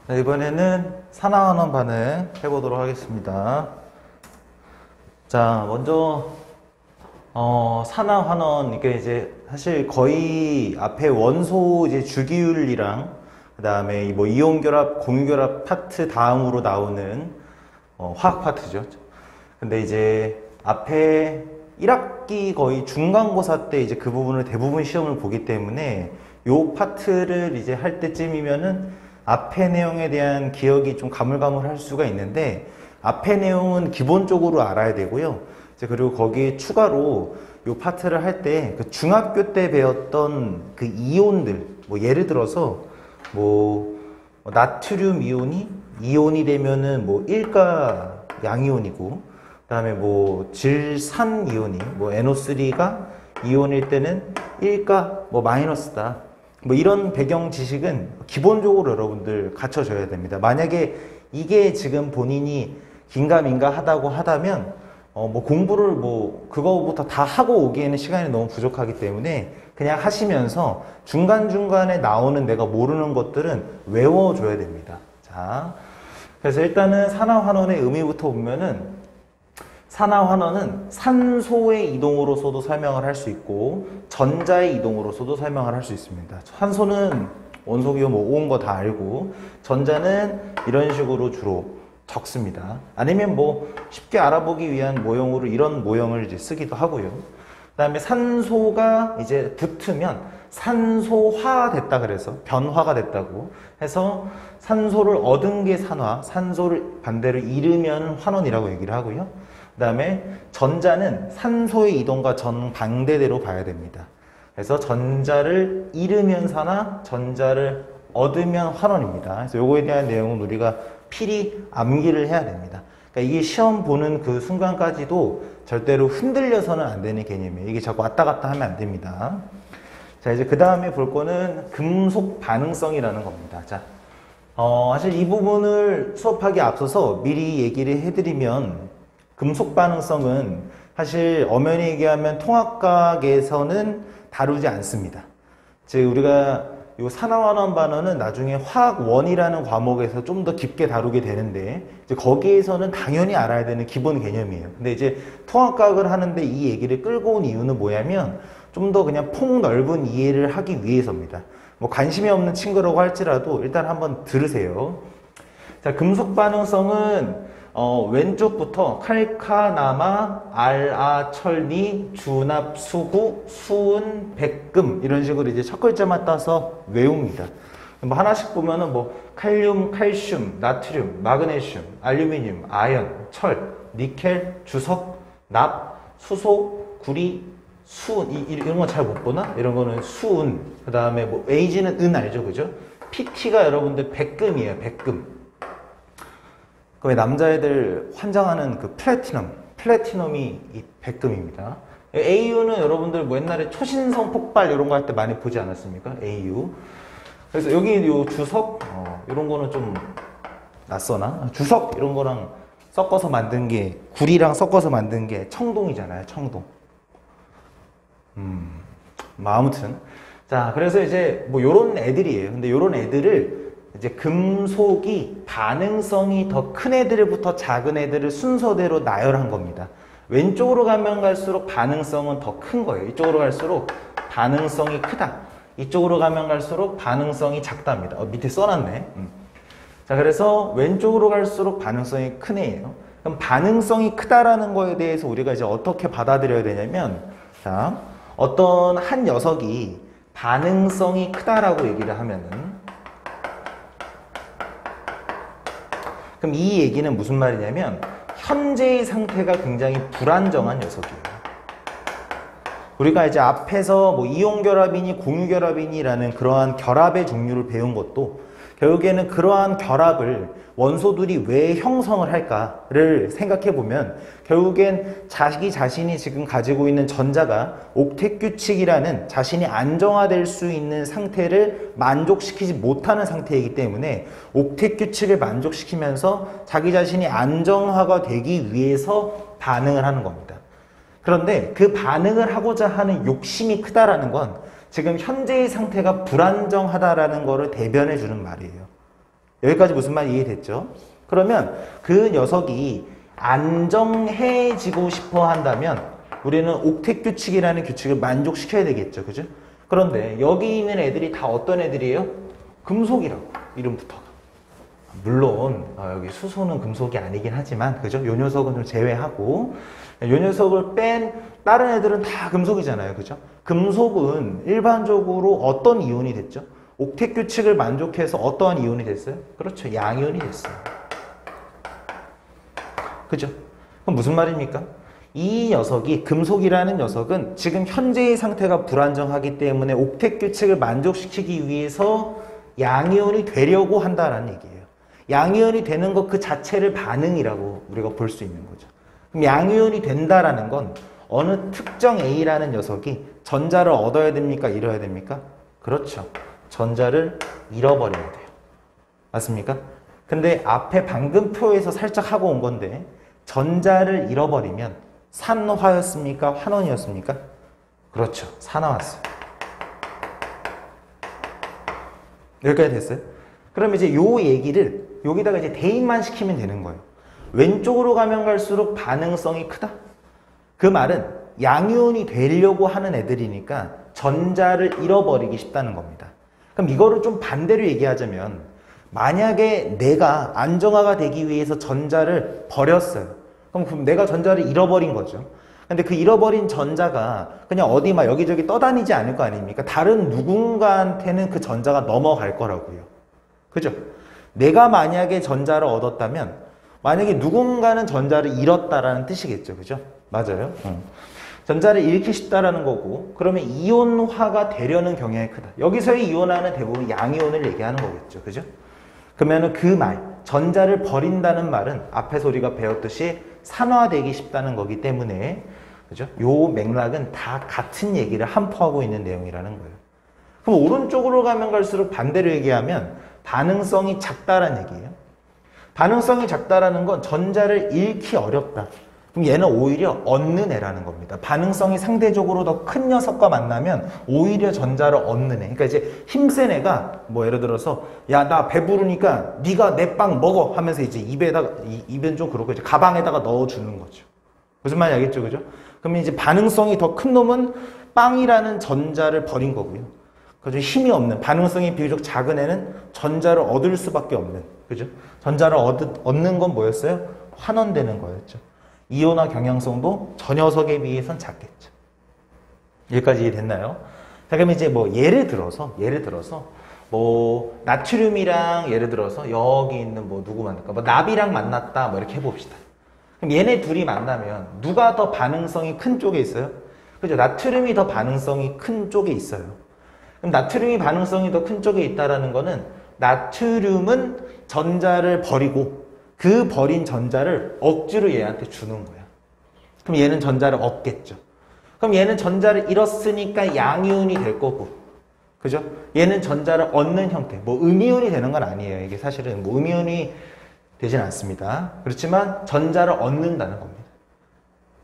자, 이번에는 산화환원 반응 해보도록 하겠습니다. 자, 먼저 산화환원, 이게 이제 사실 거의 앞에 원소 이제 주기율이랑 그 다음에 뭐 이온결합, 공유결합 파트 다음으로 나오는 화학 파트죠. 근데 이제 앞에 1학기 거의 중간고사 때 이제 그 부분을 대부분 시험을 보기 때문에 요 파트를 이제 할 때쯤이면은 앞에 내용에 대한 기억이 좀 가물가물할 수가 있는데, 앞에 내용은 기본적으로 알아야 되고요. 이제 그리고 거기에 추가로 요 파트를 할 때 그 중학교 때 배웠던 그 이온들, 뭐 예를 들어서 뭐 나트륨 이온이 되면은 뭐 1가 양이온이고, 그다음에 뭐 질산 이온이 뭐 NO3가 이온일 때는 1가 뭐 마이너스다. 뭐 이런 배경 지식은 기본적으로 여러분들 갖춰줘야 됩니다. 만약에 이게 지금 본인이 긴가민가 하다고 하다면 뭐 공부를 뭐 그거부터 다 하고 오기에는 시간이 너무 부족하기 때문에 그냥 하시면서 중간중간에 나오는 내가 모르는 것들은 외워줘야 됩니다. 자, 그래서 일단은 산화환원의 의미부터 보면은, 산화환원은 산소의 이동으로서도 설명을 할 수 있고 전자의 이동으로서도 설명을 할 수 있습니다. 산소는 원소기호 뭐 온 거 다 알고, 전자는 이런 식으로 주로 적습니다. 아니면 뭐 쉽게 알아보기 위한 모형으로 이런 모형을 이제 쓰기도 하고요. 그 다음에 산소가 이제 붙으면 산소화 됐다, 그래서 변화가 됐다고 해서 산소를 얻은 게 산화, 산소를 반대로 잃으면 환원이라고 얘기를 하고요. 그 다음에 전자는 산소의 이동과 정반대대로 봐야 됩니다. 그래서 전자를 잃으면 산화, 전자를 얻으면 환원입니다. 그래서 요거에 대한 내용은 우리가 필히 암기를 해야 됩니다. 그러니까 이게 시험 보는 그 순간까지도 절대로 흔들려서는 안 되는 개념이에요. 이게 자꾸 왔다 갔다 하면 안 됩니다. 자, 이제 그 다음에 볼 거는 금속 반응성이라는 겁니다. 자, 사실 이 부분을 수업하기 앞서서 미리 얘기를 해드리면, 금속 반응성은 사실 엄연히 얘기하면 통합각에서는 다루지 않습니다. 즉 우리가 이 산화환원 반응은 나중에 화학원이라는 과목에서 좀 더 깊게 다루게 되는데, 이제 거기에서는 당연히 알아야 되는 기본 개념이에요. 근데 이제 통합각을 하는데 이 얘기를 끌고 온 이유는 뭐냐면, 좀 더 그냥 폭넓은 이해를 하기 위해서입니다. 뭐 관심이 없는 친구라고 할지라도 일단 한번 들으세요. 자, 금속 반응성은 왼쪽부터 칼카나마, 알아, 철니, 주납, 수구, 수은, 백금 이런 식으로 이제 첫 글자만 따서 외웁니다. 뭐 하나씩 보면은 뭐 칼륨, 칼슘, 나트륨, 마그네슘, 알루미늄, 아연, 철, 니켈, 주석, 납, 수소, 구리, 수은, 이런 건 잘 못 보나? 이런 거는 수은. 그 다음에 뭐 Ag는 은 알죠, 그죠? PT가 여러분들 백금이에요, 백금. 그 남자애들 환장하는 그 플래티넘이 이 백금입니다. AU는 여러분들 뭐 옛날에 초신성 폭발 이런 거 할 때 많이 보지 않았습니까? AU. 그래서 여기 요 주석, 이런 거는 좀 낯서나? 주석 이런 거랑 섞어서 만든 게, 구리랑 섞어서 만든 게 청동이잖아요, 청동. 뭐 아무튼. 자, 그래서 이제 뭐 요런 애들이에요. 근데 요런 애들을 이제 금속이 반응성이 더 큰 애들부터 작은 애들을 순서대로 나열한 겁니다. 왼쪽으로 가면 갈수록 반응성은 더 큰 거예요. 이쪽으로 갈수록 반응성이 크다. 이쪽으로 가면 갈수록 반응성이 작답니다. 밑에 써놨네. 자, 그래서 왼쪽으로 갈수록 반응성이 큰 애예요. 그럼 반응성이 크다라는 거에 대해서 우리가 이제 어떻게 받아들여야 되냐면, 자, 어떤 한 녀석이 반응성이 크다라고 얘기를 하면은, 그럼 이 얘기는 무슨 말이냐면, 현재의 상태가 굉장히 불안정한 녀석이에요. 우리가 이제 앞에서 뭐 이온결합이니 공유결합이니라는 그러한 결합의 종류를 배운 것도 결국에는 그러한 결합을 원소들이 왜 형성을 할까를 생각해 보면, 결국엔 자기 자신이 지금 가지고 있는 전자가 옥텟 규칙이라는 자신이 안정화될 수 있는 상태를 만족시키지 못하는 상태이기 때문에 옥텟 규칙을 만족시키면서 자기 자신이 안정화가 되기 위해서 반응을 하는 겁니다. 그런데 그 반응을 하고자 하는 욕심이 크다라는 건 지금 현재의 상태가 불안정하다라는 거를 대변해 주는 말이에요. 여기까지 무슨 말 이해됐죠? 그러면 그 녀석이 안정해지고 싶어 한다면 우리는 옥텟 규칙이라는 규칙을 만족시켜야 되겠죠. 그죠? 그런데 여기 있는 애들이 다 어떤 애들이에요? 금속이라고, 이름부터가. 물론 여기 수소는 금속이 아니긴 하지만, 그죠? 요 녀석은 좀 제외하고, 요 녀석을 뺀 다른 애들은 다 금속이잖아요. 그죠? 금속은 일반적으로 어떤 이온이 됐죠? 옥텟 규칙을 만족해서 어떠한 이온이 됐어요? 그렇죠. 양이온이 됐어요. 그죠? 그럼 무슨 말입니까? 이 녀석이, 금속이라는 녀석은 지금 현재의 상태가 불안정하기 때문에 옥텟 규칙을 만족시키기 위해서 양이온이 되려고 한다는 얘기예요. 양이온이 되는 것 그 자체를 반응이라고 우리가 볼 수 있는 거죠. 그럼 양이온이 된다라는 건 어느 특정 A라는 녀석이 전자를 얻어야 됩니까? 잃어야 됩니까? 그렇죠. 전자를 잃어버려야 돼요. 맞습니까? 근데 앞에 방금 표에서 살짝 하고 온 건데, 전자를 잃어버리면 산화였습니까? 환원이었습니까? 그렇죠. 산화왔어요. 여기까지 됐어요? 그럼 이제 요 얘기를 여기다가 이제 대입만 시키면 되는 거예요. 왼쪽으로 가면 갈수록 반응성이 크다? 그 말은 양이온이 되려고 하는 애들이니까 전자를 잃어버리기 쉽다는 겁니다. 그럼 이거를 좀 반대로 얘기하자면, 만약에 내가 안정화가 되기 위해서 전자를 버렸어요. 그럼 내가 전자를 잃어버린 거죠. 근데 그 잃어버린 전자가 그냥 어디 막 여기저기 떠다니지 않을 거 아닙니까? 다른 누군가한테는 그 전자가 넘어갈 거라고요. 그죠? 내가 만약에 전자를 얻었다면 만약에 누군가는 전자를 잃었다라는 뜻이겠죠. 그죠? 맞아요. 전자를 잃기 쉽다라는 거고, 그러면 이온화가 되려는 경향이 크다. 여기서의 이온화는 대부분 양이온을 얘기하는 거겠죠. 그죠? 그러면 그 말, 전자를 버린다는 말은 앞에서 우리가 배웠듯이 산화되기 쉽다는 거기 때문에, 그죠? 요 맥락은 다 같은 얘기를 함포하고 있는 내용이라는 거예요. 그럼 오른쪽으로 가면 갈수록 반대로 얘기하면 반응성이 작다라는 얘기예요. 반응성이 작다라는 건 전자를 잃기 어렵다. 그럼 얘는 오히려 얻는 애라는 겁니다. 반응성이 상대적으로 더 큰 녀석과 만나면 오히려 전자를 얻는 애. 그러니까 이제 힘센 애가 뭐 예를 들어서 야, 나 배부르니까 네가 내 빵 먹어 하면서 이제 입엔 좀 그렇고 이제 가방에다가 넣어주는 거죠. 무슨 말인지 알겠죠? 그죠? 그러면 이제 반응성이 더 큰 놈은 빵이라는 전자를 버린 거고요. 그죠? 힘이 없는, 반응성이 비교적 작은 애는 전자를 얻을 수밖에 없는, 그죠? 전자를 얻는 건 뭐였어요? 환원되는 거였죠. 이온화 경향성도 저 녀석에 비해선 작겠죠. 여기까지 이해됐나요? 자, 그럼 이제 뭐 예를 들어서 뭐 나트륨이랑 예를 들어서 여기 있는 뭐 누구 만날까? 뭐 납이랑 만났다. 뭐 이렇게 해봅시다. 그럼 얘네 둘이 만나면 누가 더 반응성이 큰 쪽에 있어요? 그죠? 나트륨이 더 반응성이 큰 쪽에 있어요. 그럼 나트륨이 반응성이 더 큰 쪽에 있다라는 거는 나트륨은 전자를 버리고 그 버린 전자를 억지로 얘한테 주는 거야. 그럼 얘는 전자를 얻겠죠. 그럼 얘는 전자를 잃었으니까 양이온이 될 거고, 그죠? 얘는 전자를 얻는 형태, 뭐 음이온이 되는 건 아니에요. 이게 사실은 뭐 음이온이 되진 않습니다. 그렇지만 전자를 얻는다는 겁니다.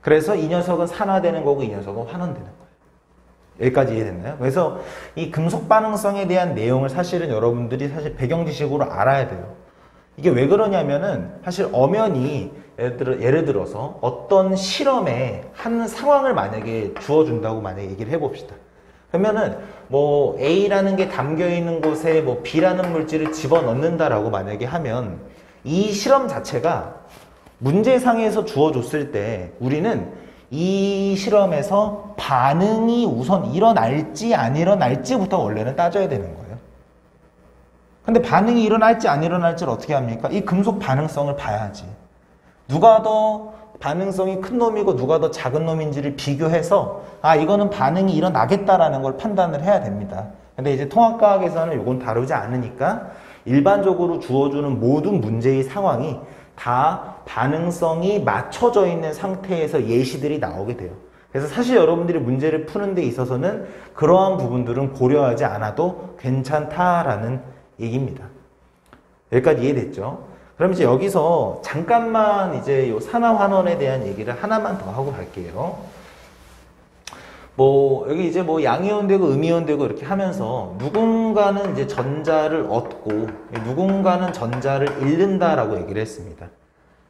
그래서 이 녀석은 산화되는 거고 이 녀석은 환원되는 거예요. 여기까지 이해됐나요? 그래서 이 금속 반응성에 대한 내용을 사실은 여러분들이 사실 배경 지식으로 알아야 돼요. 이게 왜 그러냐면은 사실 엄연히 예를 들어서 어떤 실험에 한 상황을 만약에 주어준다고 만약에 얘기를 해봅시다. 그러면은 뭐 A라는 게 담겨 있는 곳에 뭐 B라는 물질을 집어넣는다라고 만약에 하면 이 실험 자체가 문제상에서 주어줬을 때 우리는 이 실험에서 반응이 우선 일어날지 안 일어날지부터 원래는 따져야 되는 거예요. 근데 반응이 일어날지 안 일어날지를 어떻게 합니까? 이 금속 반응성을 봐야지. 누가 더 반응성이 큰 놈이고 누가 더 작은 놈인지를 비교해서 아, 이거는 반응이 일어나겠다라는 걸 판단을 해야 됩니다. 근데 이제 통합과학에서는 이건 다루지 않으니까 일반적으로 주어주는 모든 문제의 상황이 다 반응성이 맞춰져 있는 상태에서 예시들이 나오게 돼요. 그래서 사실 여러분들이 문제를 푸는 데 있어서는 그러한 부분들은 고려하지 않아도 괜찮다라는 얘기입니다. 여기까지 이해됐죠? 그럼 이제 여기서 잠깐만 이제 요 산화환원에 대한 얘기를 하나만 더 하고 갈게요. 뭐 여기 이제 뭐 양이온 되고 음이온 되고 이렇게 하면서 누군가는 이제 전자를 얻고 누군가는 전자를 잃는다라고 얘기를 했습니다.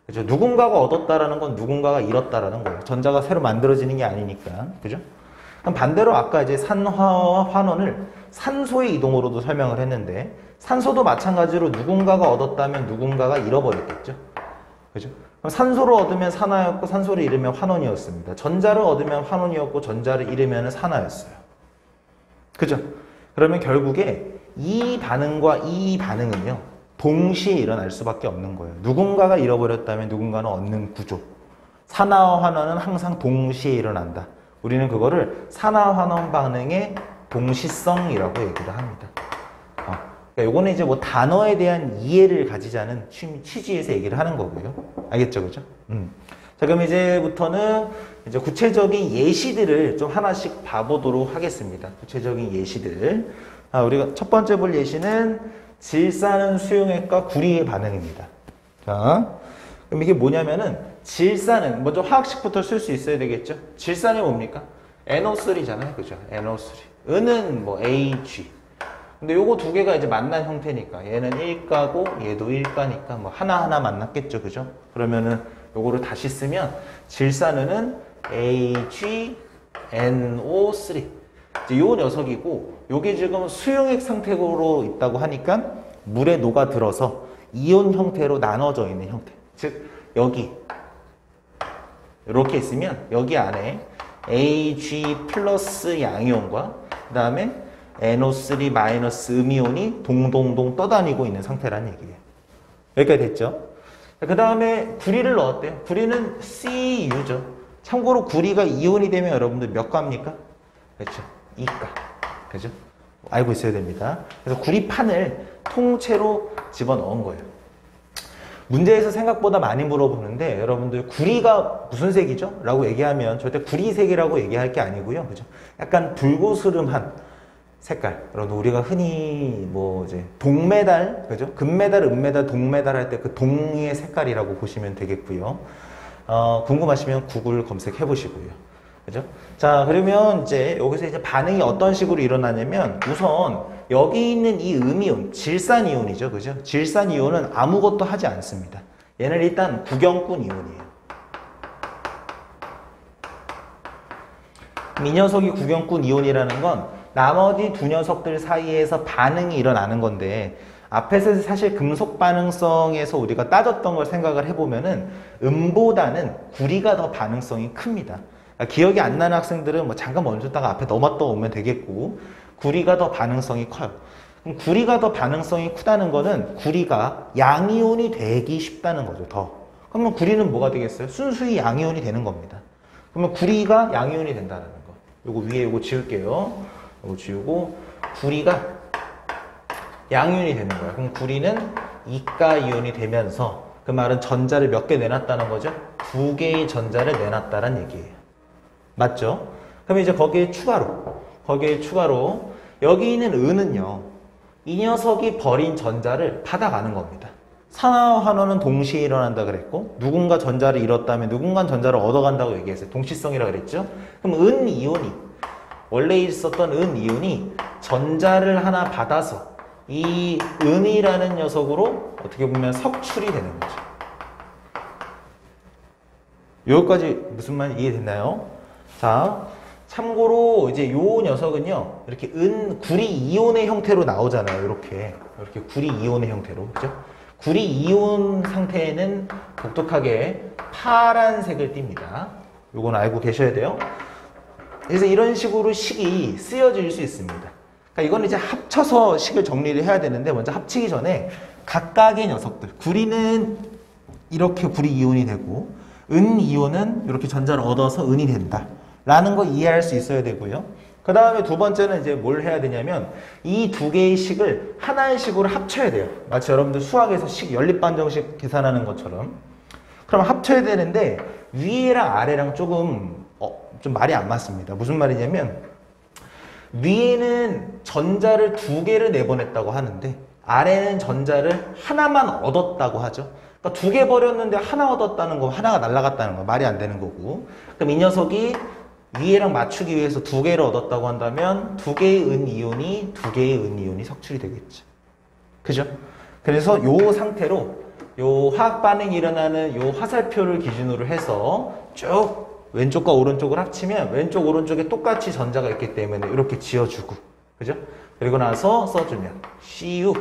그죠? 누군가가 얻었다라는 건 누군가가 잃었다라는 거예요. 전자가 새로 만들어지는 게 아니니까. 그죠? 그럼 반대로 아까 이제 산화와 환원을 산소의 이동으로도 설명을 했는데 산소도 마찬가지로 누군가가 얻었다면 누군가가 잃어버렸겠죠. 그죠? 그럼 산소를 얻으면 산화였고 산소를 잃으면 환원이었습니다. 전자를 얻으면 환원이었고 전자를 잃으면 산화였어요. 그죠? 그러면 결국에 이 반응과 이 반응은요. 동시에 일어날 수밖에 없는 거예요. 누군가가 잃어버렸다면 누군가는 얻는 구조. 산화와 환원은 항상 동시에 일어난다. 우리는 그거를 산화환원 반응의 동시성이라고 얘기를 합니다. 그러니까 요거는 이제 뭐 단어에 대한 이해를 가지자는 취지에서 얘기를 하는 거고요. 알겠죠? 그죠? 자, 그럼 이제부터는 이제 구체적인 예시들을 좀 하나씩 봐보도록 하겠습니다. 구체적인 예시들. 우리가 첫 번째 볼 예시는 질산은 수용액과 구리의 반응입니다. 자, 그럼 이게 뭐냐면은 질산은 먼저 화학식부터 쓸 수 있어야 되겠죠? 질산이 뭡니까? NO3잖아요. 그죠? NO3. 은은 뭐 AG. 근데 요거 두 개가 이제 만난 형태니까 얘는 1가고 얘도 1가니까 뭐 하나하나 만났겠죠. 그죠? 그러면은 요거를 다시 쓰면 질산은은 AgNO3. 이제 요 녀석이고 요게 지금 수용액 상태로 있다고 하니까 물에 녹아들어서 이온 형태로 나눠져 있는 형태. 즉 여기 이렇게 있으면 여기 안에 Ag 플러스 양이온과 그 다음에 NO3 마이너스 음이온이 동동동 떠다니고 있는 상태라는 얘기예요. 여기까지 됐죠? 그 다음에 구리를 넣었대요. 구리는 Cu죠. 참고로 구리가 이온이 되면 여러분들 몇 가입니까? 그렇죠. 2가. 그죠? 알고 있어야 됩니다. 그래서 구리판을 통째로 집어넣은 거예요. 문제에서 생각보다 많이 물어보는데 여러분들 구리가 무슨 색이죠? 라고 얘기하면 절대 구리색이라고 얘기할 게 아니고요. 그죠? 약간 불고스름한 색깔. 여러분 우리가 흔히 뭐 이제 동메달, 그죠? 금메달, 은메달, 동메달 할 때 그 동의 색깔이라고 보시면 되겠고요. 궁금하시면 구글 검색해 보시고요. 그죠? 자, 그러면 이제 여기서 이제 반응이 어떤 식으로 일어나냐면 우선 여기 있는 이 음이온, 질산이온이죠. 그죠? 질산이온은 아무것도 하지 않습니다. 얘는 일단 구경꾼 이온이에요. 이 녀석이 구경꾼 이온이라는 건 나머지 두 녀석들 사이에서 반응이 일어나는 건데 앞에서 사실 금속 반응성에서 우리가 따졌던 걸 생각을 해보면은 음보다는 구리가 더 반응성이 큽니다. 기억이 안 나는 학생들은 뭐 잠깐 멈췄다가 앞에 넘었다 오면 되겠고 구리가 더 반응성이 커요. 그럼 구리가 더 반응성이 크다는 거는 구리가 양이온이 되기 쉽다는 거죠. 더. 그러면 구리는 뭐가 되겠어요? 순수히 양이온이 되는 겁니다. 그러면 구리가 양이온이 된다는 거. 요거 위에 요거 지울게요. 요거 지우고 구리가 양이온이 되는 거예요. 그럼 구리는 이가 이온이 되면서 그 말은 전자를 몇 개 내놨다는 거죠? 2개의 전자를 내놨다는 얘기예요. 맞죠? 그럼 이제 거기에 추가로 여기 있는 은은요. 이 녀석이 버린 전자를 받아가는 겁니다. 산화와 환원은 동시에 일어난다 그랬고 누군가 전자를 잃었다면 누군가 전자를 얻어간다고 얘기했어요. 동시성이라 그랬죠? 그럼 은이온이 원래 있었던 은이온이 전자를 하나 받아서 이 은이라는 녀석으로 어떻게 보면 석출이 되는 거죠. 여기까지 무슨 말인지 이해됐나요? 자, 참고로 이제 요 녀석은요, 이렇게 구리 이온의 형태로 나오잖아요. 이렇게 구리 이온의 형태로. 그죠? 구리 이온 상태에는 독특하게 파란색을 띱니다. 요건 알고 계셔야 돼요. 그래서 이런 식으로 식이 쓰여질 수 있습니다. 그러니까 이건 이제 합쳐서 식을 정리를 해야 되는데 먼저 합치기 전에 각각의 녀석들. 구리는 이렇게 구리 이온이 되고 은 이온은 이렇게 전자를 얻어서 은이 된다. 라는 거 이해할 수 있어야 되고요. 그 다음에 두 번째는 이제 뭘 해야 되냐면 이 두 개의 식을 하나의 식으로 합쳐야 돼요. 마치 여러분들 수학에서 연립반정식 계산하는 것처럼. 그럼 합쳐야 되는데 위에랑 아래랑 조금 좀 말이 안 맞습니다. 무슨 말이냐면 위에는 전자를 2개를 내보냈다고 하는데 아래는 전자를 하나만 얻었다고 하죠. 그러니까 2개 버렸는데 하나 얻었다는 거, 하나가 날아갔다는 거 말이 안 되는 거고. 그럼 이 녀석이 위에랑 맞추기 위해서 두 개를 얻었다고 한다면 두 개의 은이온이 석출이 되겠죠. 그죠? 그래서 요 상태로 요 화학 반응이 일어나는 요 화살표를 기준으로 해서 쭉 왼쪽과 오른쪽을 합치면 왼쪽 오른쪽에 똑같이 전자가 있기 때문에 이렇게 지어주고, 그죠? 그리고 나서 써주면 CU,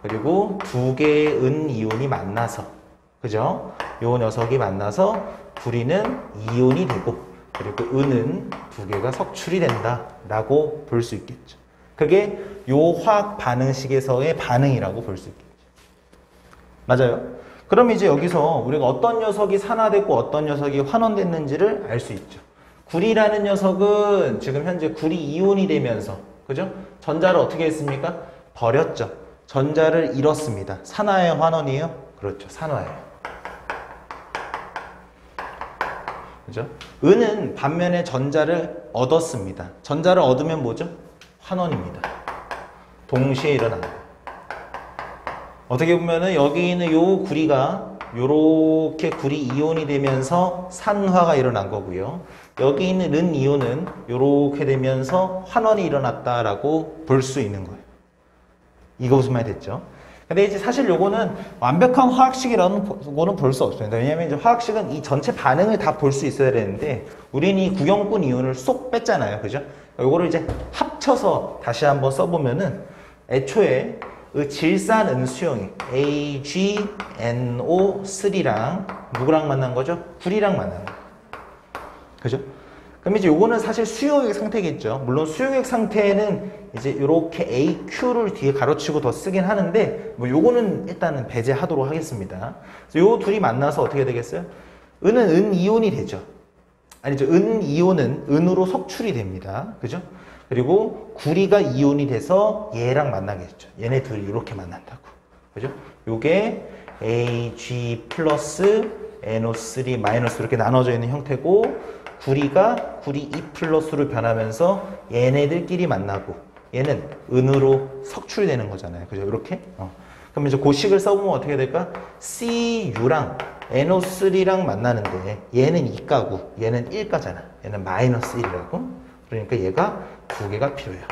그리고 두 개의 은이온이 만나서, 그죠? 요 녀석이 만나서 둘이는 이온이 되고, 그리고 은은 두 개가 석출이 된다라고 볼 수 있겠죠. 그게 요 화학 반응식에서의 반응이라고 볼 수 있겠죠. 맞아요? 그럼 이제 여기서 우리가 어떤 녀석이 산화됐고 어떤 녀석이 환원됐는지를 알 수 있죠. 구리라는 녀석은 지금 현재 구리 이온이 되면서, 그죠? 전자를 어떻게 했습니까? 버렸죠. 전자를 잃었습니다. 산화예요, 환원이에요? 그렇죠, 산화예요. 그죠? 은은 반면에 전자를 얻었습니다. 전자를 얻으면 뭐죠? 환원입니다. 동시에 일어나는 거예요. 어떻게 보면은 여기 있는 요 구리가 요렇게 구리 이온이 되면서 산화가 일어난 거고요. 여기 있는 은 이온은 요렇게 되면서 환원이 일어났다라고 볼 수 있는 거예요. 이거 무슨 말이 됐죠? 근데 이제 사실 요거는 완벽한 화학식이라는 거는 볼 수 없습니다. 왜냐면 이제 화학식은 이 전체 반응을 다 볼 수 있어야 되는데 우리는 이 구경꾼 이온을 쏙 뺐잖아요. 그죠? 요거를 이제 합쳐서 다시 한번 써보면은 애초에 그 질산 은수용액 AgNO3랑 누구랑 만난 거죠? 구리랑 만난 거예요. 그죠? 그럼 이제 요거는 사실 수용액 상태겠죠. 물론 수용액 상태에는 이제 이렇게 AQ를 뒤에 가로치고 더 쓰긴 하는데 뭐 요거는 일단은 배제하도록 하겠습니다. 그래서 요 둘이 만나서 어떻게 되겠어요? 은은 은이온이 되죠. 아니죠. 은이온은 은으로 석출이 됩니다. 그죠? 그리고 구리가 이온이 돼서 얘랑 만나겠죠. 얘네 둘이 이렇게 만난다고. 그죠? 요게 Ag 플러스 NO3 마이너스 이렇게 나눠져 있는 형태고, 구리가 구리 2 플러스로 변하면서 얘네들끼리 만나고, 얘는 은으로 석출이 되는 거잖아요. 그죠? 이렇게. 그럼 이제 고식을 써보면 어떻게 될까? CU랑 NO3랑 만나는데 얘는 2가고 얘는 1가잖아. 얘는 마이너스 1이라고. 그러니까 얘가 두 개가 필요해요.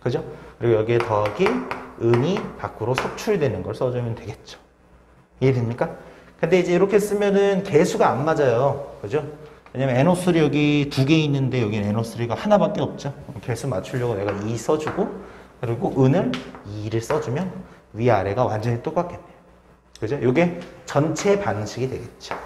그죠? 그리고 여기에 더하기 은이 밖으로 석출되는 걸 써주면 되겠죠. 이해됩니까? 근데 이제 이렇게 쓰면은 개수가 안 맞아요. 그죠? 왜냐면 NO3 여기 두 개 있는데 여기는 NO3가 하나밖에 없죠. 개수 맞추려고 내가 2 써주고, 그리고 은을 2를 써주면 위아래가 완전히 똑같겠네요. 그죠? 이게 전체 반응식이 되겠죠.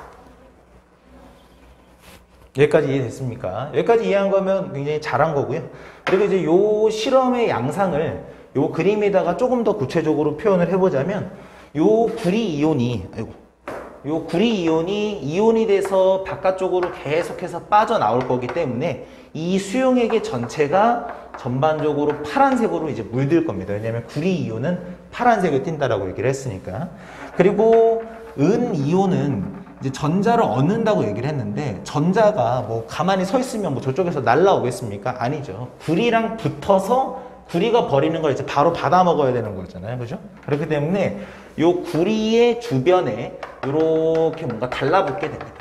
여기까지 이해됐습니까? 여기까지 이해한 거면 굉장히 잘한 거고요. 그리고 이제 요 실험의 양상을 요 그림에다가 조금 더 구체적으로 표현을 해보자면, 요 구리 이온이, 요 구리 이온이 이온이 돼서 바깥쪽으로 계속해서 빠져나올 거기 때문에 이 수용액의 전체가 전반적으로 파란색으로 이제 물들 겁니다. 왜냐하면 구리 이온은 파란색을 띈다라고 얘기를 했으니까. 그리고 은 이온은 이제 전자를 얻는다고 얘기를 했는데, 전자가 뭐 가만히 서 있으면 뭐 저쪽에서 날라오겠습니까? 아니죠. 구리랑 붙어서 구리가 버리는 걸 이제 바로 받아 먹어야 되는 거잖아요. 그죠? 그렇기 때문에 요 구리의 주변에 이렇게 뭔가 달라붙게 됩니다.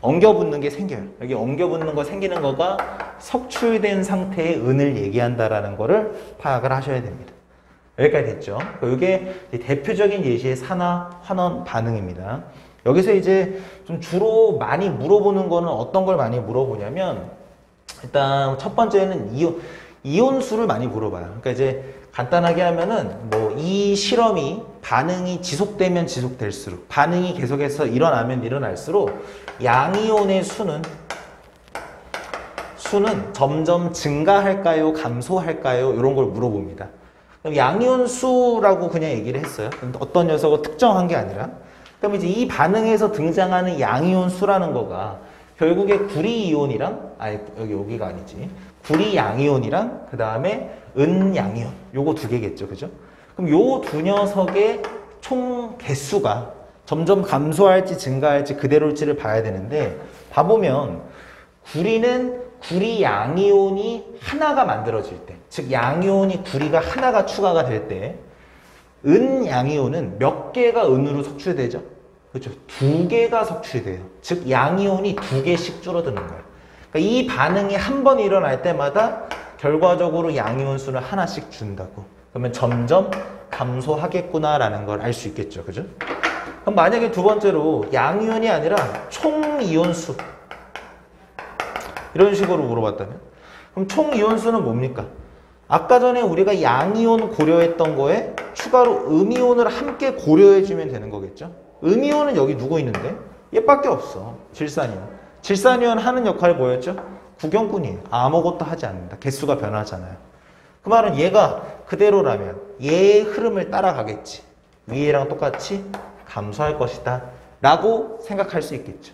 엉겨붙는 게 생겨요. 여기 엉겨붙는 거 생기는 거가 석출된 상태의 은을 얘기한다라는 거를 파악을 하셔야 됩니다. 여기까지 됐죠? 이게 대표적인 예시의 산화 환원 반응입니다. 여기서 이제 좀 주로 많이 물어보는 거는 어떤 걸 많이 물어보냐면, 일단 첫 번째는 이온수를 많이 물어봐요. 그러니까 이제 간단하게 하면은 뭐 이 실험이 반응이 지속되면 지속될수록, 반응이 계속해서 일어나면 일어날수록 양이온의 수는 점점 증가할까요? 감소할까요? 이런 걸 물어봅니다. 그럼 양이온 수라고 그냥 얘기를 했어요. 어떤 녀석을 특정한 게 아니라. 그럼 이제 이 반응에서 등장하는 양이온 수라는 거가 결국에 구리 이온이랑, 여기가 아니지. 구리 양이온이랑 그 다음에 은 양이온. 요거 두 개겠죠. 그죠? 그럼 요 두 녀석의 총 개수가 점점 감소할지 증가할지 그대로일지를 봐야 되는데, 봐보면 구리는 구리 양이온이 하나가 만들어질 때, 즉 양이온이 구리가 하나가 추가가 될 때, 은 양이온은 몇 개가 은으로 석출되죠? 그렇죠. 두 개가 석출돼요. 즉 양이온이 두 개씩 줄어드는 거예요. 그러니까 이 반응이 한 번 일어날 때마다 결과적으로 양이온수를 하나씩 준다고. 그러면 점점 감소하겠구나라는 걸 알 수 있겠죠. 그죠? 그럼 만약에 두 번째로 양이온이 아니라 총 이온수 이런 식으로 물어봤다면, 그럼 총 이온수는 뭡니까? 아까 전에 우리가 양이온 고려했던 거에 추가로 음이온을 함께 고려해주면 되는 거겠죠? 음이온은 여기 누구 있는데? 얘밖에 없어. 질산이온. 질산이온 하는 역할이 뭐였죠? 구경꾼이에요. 아무것도 하지 않는다. 개수가 변하잖아요. 그 말은 얘가 그대로라면 얘의 흐름을 따라가겠지. 위에랑 똑같이 감소할 것이다 라고 생각할 수 있겠죠.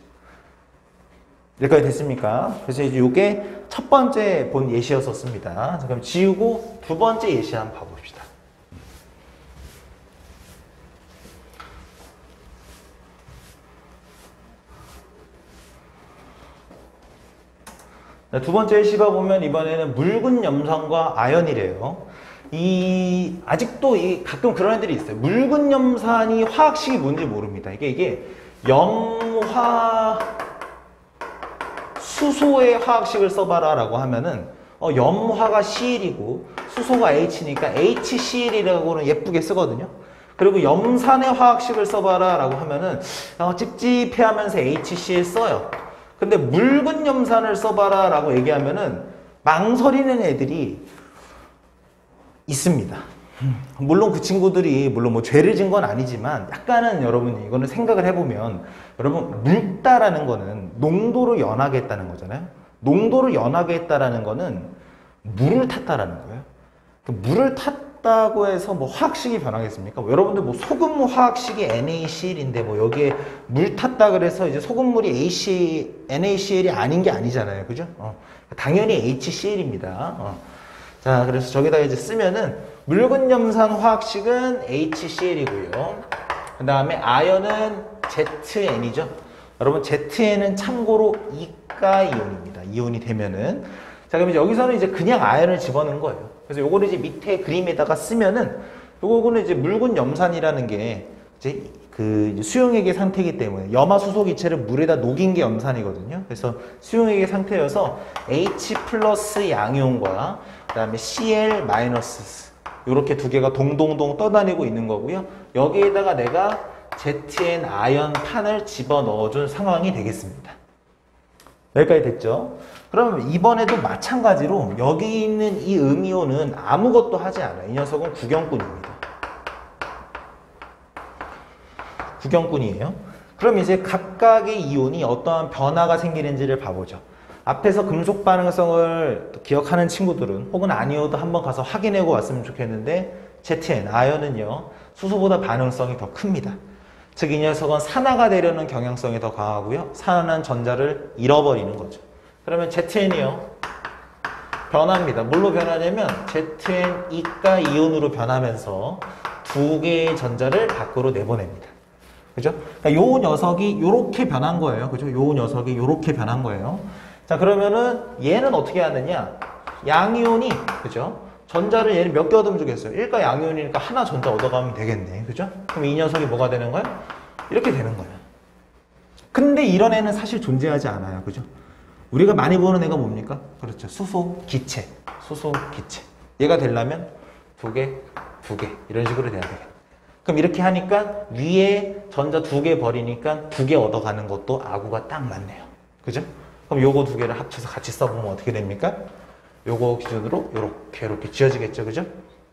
여기까지 됐습니까? 그래서 이제 이게 첫 번째 본 예시였었습니다. 자, 그럼 지우고 두 번째 예시 한번 봐봅시다. 두 번째 예시가 보면 이번에는 묽은 염산과 아연이래요. 아직도 가끔 그런 애들이 있어요. 묽은 염산이 화학식이 뭔지 모릅니다. 이게 염화 수소의 화학식을 써봐라 라고 하면은 염화가 Cl이고 수소가 H니까 HCl이라고는 예쁘게 쓰거든요. 그리고 염산의 화학식을 써봐라 라고 하면은 찝찝해하면서 HCl 써요. 근데 묽은 염산을 써봐라 라고 얘기하면은 망설이는 애들이 있습니다. 물론 그 친구들이 물론 뭐 죄를 진 건 아니지만 약간은 여러분 이거는 생각을 해보면, 여러분 묽다라는 거는 농도를 연하게 했다는 거잖아요. 농도를 연하게 했다라는 거는 물을 탔다라는 거예요. 그 물을 탔다고 해서 뭐 화학식이 변하겠습니까? 여러분들 뭐 소금 화학식이 NaCl인데 뭐 여기에 물 탔다 그래서 이제 소금물이 NaCl이 아닌 게 아니잖아요. 그죠? 당연히 HCl입니다. 자, 그래서 저기다 이제 쓰면은 묽은 염산 화학식은 HCl이고요. 그 다음에 아연은 ZN이죠. 여러분 ZN은 참고로 이가 이온입니다. 이온이 되면은. 자, 그럼 이제 여기서는 이제 그냥 아연을 집어넣은 거예요. 그래서 요거를 이제 밑에 그림에다가 쓰면은 요거는 이제 묽은 염산이라는 게 이제 그 수용액의 상태이기 때문에 염화 수소 기체를 물에다 녹인 게 염산이거든요. 그래서 수용액의 상태여서 H 플러스 양이온과 그 다음에 Cl 마이너스 이렇게 두 개가 동동동 떠다니고 있는 거고요. 여기에다가 내가 ZN 아연 판을 집어넣어준 상황이 되겠습니다. 여기까지 됐죠? 그럼 이번에도 마찬가지로 여기 있는 이 음이온은 아무것도 하지 않아요. 이 녀석은 구경꾼입니다. 구경꾼이에요. 그럼 이제 각각의 이온이 어떠한 변화가 생기는지를 봐보죠. 앞에서 금속 반응성을 기억하는 친구들은 혹은 아니어도 한번 가서 확인하고 왔으면 좋겠는데, ZN, 아연은요 수소보다 반응성이 더 큽니다. 즉 이 녀석은 산화가 되려는 경향성이 더 강하고요, 산화는 전자를 잃어버리는 거죠. 그러면 ZN이요 변합니다. 뭘로 변하냐면 ZN 이가 이온으로 변하면서 두 개의 전자를 밖으로 내보냅니다. 그죠? 그러니까 요 녀석이 이렇게 변한 거예요. 그죠? 요 녀석이 이렇게 변한 거예요. 자, 그러면은 얘는 어떻게 하느냐? 양이온이, 그죠? 전자를 얘는 몇 개 얻으면 좋겠어요? 1가 양이온이니까 하나 전자 얻어가면 되겠네. 그죠? 그럼 이 녀석이 뭐가 되는 거야? 이렇게 되는 거야. 근데 이런 애는 사실 존재하지 않아요. 그죠? 우리가 많이 보는 애가 뭡니까? 그렇죠. 수소 기체. 수소 기체. 얘가 되려면 두 개 이런 식으로 돼야 되겠네. 그럼 이렇게 하니까 위에 전자 두 개 버리니까 두 개 얻어가는 것도 아구가 딱 맞네요. 그죠? 그럼 요거 두 개를 합쳐서 같이 써보면 어떻게 됩니까? 요거 기준으로 이렇게 지어지겠죠. 그죠?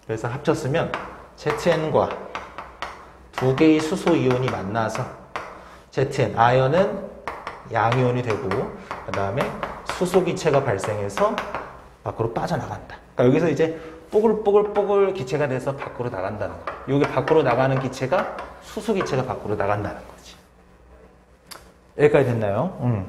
그래서 합쳤으면 ZN과 두 개의 수소 이온이 만나서 ZN, 아연은 양이온이 되고 그 다음에 수소 기체가 발생해서 밖으로 빠져나간다. 그러니까 여기서 이제 뽀글뽀글 기체가 돼서 밖으로 나간다는 거. 여기 밖으로 나가는 기체가 수소 기체가 밖으로 나간다는 거지. 여기까지 됐나요?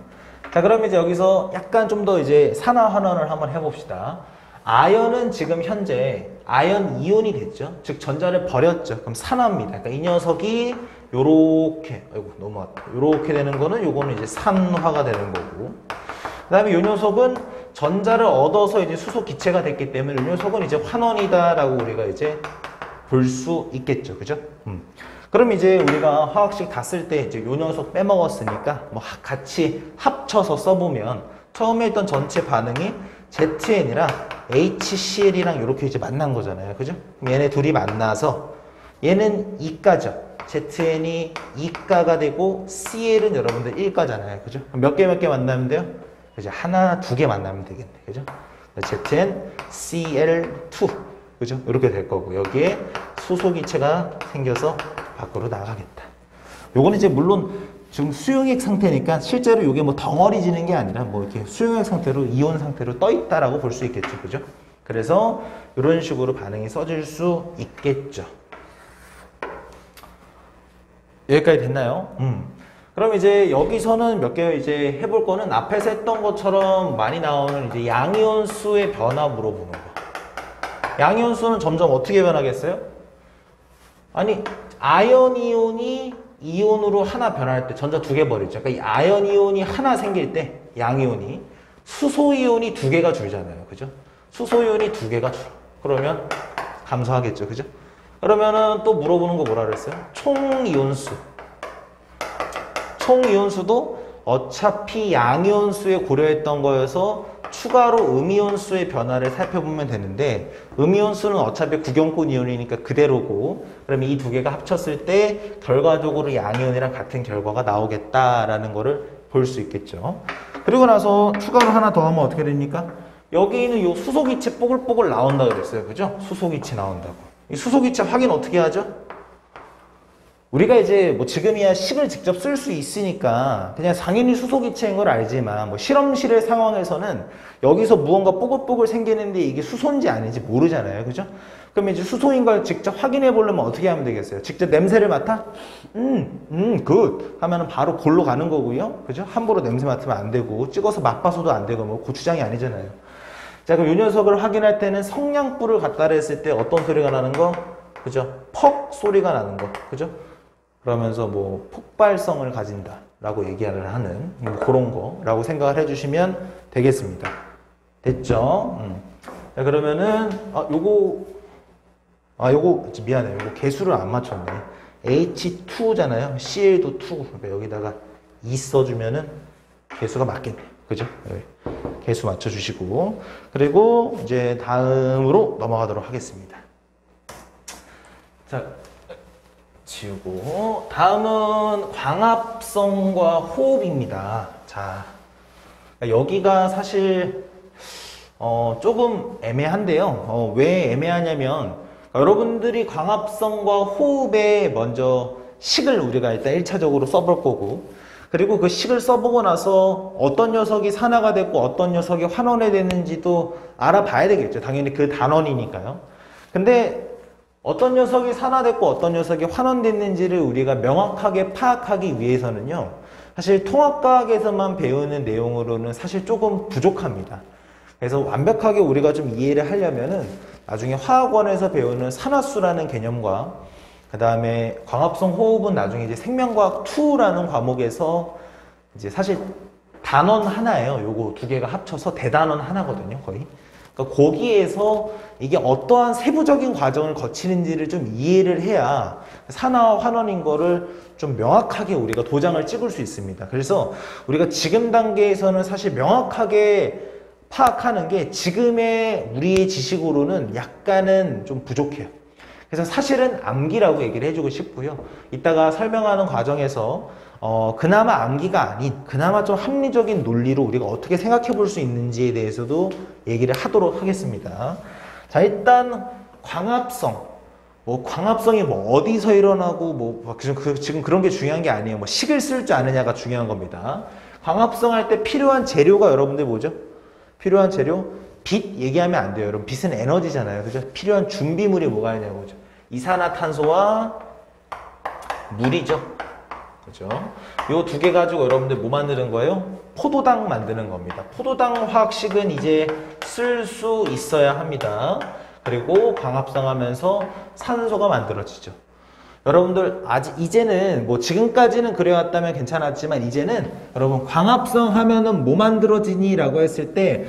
자, 그럼 이제 여기서 약간 좀 더 이제 산화 환원을 한번 해봅시다. 아연은 지금 현재 아연 이온이 됐죠. 즉 전자를 버렸죠. 그럼 산화입니다. 그러니까 이 녀석이 요렇게, 아이고 넘어왔다. 요렇게 되는 거는 요거는 이제 산화가 되는 거고. 그 다음에 요 녀석은 전자를 얻어서 이제 수소 기체가 됐기 때문에 이 녀석은 이제 환원이다라고 우리가 이제 볼 수 있겠죠. 그죠? 그럼 이제 우리가 화학식 다 쓸 때 이제 요 녀석 빼먹었으니까 뭐 같이 합쳐서 써보면 처음에 있던 전체 반응이 ZN이랑 HCl이랑 이렇게 이제 만난 거잖아요. 그죠? 그럼 얘네 둘이 만나서 얘는 2가죠. ZN이 2가가 되고 CL은 여러분들 1가잖아요. 그죠? 몇 개 만나면 돼요? 그죠? 하나, 두 개 만나면 되겠네. 그죠? ZN, CL2. 그죠? 이렇게 될 거고 여기에 수소기체가 생겨서 밖으로 나가겠다. 요거는 이제 물론 지금 수용액 상태니까 실제로 이게 뭐 덩어리지는 게 아니라 뭐 이렇게 수용액 상태로 이온 상태로 떠 있다라고 볼 수 있겠죠. 그죠? 그래서 이런 식으로 반응이 써질 수 있겠죠. 여기까지 됐나요? 그럼 이제 여기서는 몇 개 이제 해볼 거는 앞에서 했던 것처럼 많이 나오는 이제 양이온수의 변화 물어보는 거. 양이온수는 점점 어떻게 변하겠어요? 아니, 아연 이온이 이온으로 하나 변할 때 전자 두 개 버리죠. 그러니까 이 아연 이온이 하나 생길 때 양이온이 수소 이온이 두 개가 줄잖아요. 그죠? 수소 이온이 두 개가 줄어. 그러면 감소하겠죠. 그죠? 그러면은 또 물어보는 거 뭐라 그랬어요? 총 이온수. 총 이온수도 어차피 양이온수에 고려했던 거여서 추가로 음이온수의 변화를 살펴보면 되는데 음이온수는 어차피 구경권 이온이니까 그대로고 그러면 이 두 개가 합쳤을 때 결과적으로 양이온이랑 같은 결과가 나오겠다라는 거를 볼 수 있겠죠. 그리고 나서 추가로 하나 더 하면 어떻게 됩니까? 여기 있는 요 수소기체 뽀글뽀글 나온다 그랬어요. 그죠? 수소기체 나온다고. 이 수소기체 확인 어떻게 하죠? 우리가 이제 뭐 지금이야 식을 직접 쓸 수 있으니까 그냥 당연히 수소기체인 걸 알지만 뭐 실험실의 상황에서는 여기서 무언가 뽀글뽀글 생기는데 이게 수소인지 아닌지 모르잖아요. 그죠? 그럼 이제 수소인 걸 직접 확인해 보려면 어떻게 하면 되겠어요? 직접 냄새를 맡아? 굿 하면은 바로 골로 가는 거고요. 그죠? 함부로 냄새 맡으면 안 되고 찍어서 맛봐서도 안 되고 뭐 고추장이 아니잖아요. 자, 그럼 이 녀석을 확인할 때는 성냥불을 갖다 댔을 때 어떤 소리가 나는 거? 그죠? 퍽 소리가 나는 거. 그죠? 그러면서 뭐 폭발성을 가진다 라고 얘기를 하는 뭐 그런 거라고 생각을 해주시면 되겠습니다. 됐죠? 자, 그러면은 요거 미안해요. 요거 개수를 안 맞췄네. H2잖아요. CL도 2. 그러니까 여기다가 2 써주면은 개수가 맞겠네. 그죠? 네. 개수 맞춰주시고 그리고 이제 다음으로 넘어가도록 하겠습니다. 자, 지우고 다음은 광합성과 호흡입니다. 자, 여기가 사실 조금 애매한데요. 왜 애매하냐면 여러분들이 광합성과 호흡에 먼저 식을 우리가 일단 1차적으로 써볼 거고 그리고 그 식을 써보고 나서 어떤 녀석이 산화가 됐고 어떤 녀석이 환원이 됐는지도 알아봐야 되겠죠. 당연히 그 단원이니까요. 근데 어떤 녀석이 산화됐고 어떤 녀석이 환원됐는지를 우리가 명확하게 파악하기 위해서는요. 사실 통합과학에서만 배우는 내용으로는 사실 조금 부족합니다. 그래서 완벽하게 우리가 좀 이해를 하려면은 나중에 화학원에서 배우는 산화수라는 개념과 그 다음에 광합성 호흡은 나중에 이제 생명과학 2라는 과목에서 이제 사실 단원 하나예요. 요거 두 개가 합쳐서 대단원 하나거든요, 거의. 그러니까 거기에서 이게 어떠한 세부적인 과정을 거치는지를 좀 이해를 해야 산화와 환원인 거를 좀 명확하게 우리가 도장을 찍을 수 있습니다. 그래서 우리가 지금 단계에서는 사실 명확하게 파악하는 게 지금의 우리의 지식으로는 약간은 좀 부족해요. 그래서 사실은 암기라고 얘기를 해주고 싶고요. 이따가 설명하는 과정에서 그나마 암기가 아닌 그나마 좀 합리적인 논리로 우리가 어떻게 생각해 볼 수 있는지에 대해서도 얘기를 하도록 하겠습니다. 자, 일단 광합성. 뭐 광합성이 뭐 어디서 일어나고 뭐 지금 그런 게 중요한 게 아니에요. 뭐 식을 쓸 줄 아느냐가 중요한 겁니다. 광합성 할 때 필요한 재료가 여러분들 뭐죠? 필요한 재료? 빛 얘기하면 안 돼요. 여러분 빛은 에너지잖아요. 그죠? 필요한 준비물이 뭐가 있냐고죠. 이산화탄소와 물이죠. 그죠? 요 두 개 가지고 여러분들 뭐 만드는 거예요? 포도당 만드는 겁니다. 포도당 화학식은 이제 쓸 수 있어야 합니다. 그리고 광합성 하면서 산소가 만들어지죠. 여러분들 아직 이제는 뭐 지금까지는 그래왔다면 괜찮았지만 이제는 여러분 광합성 하면은 뭐 만들어지니? 라고 했을 때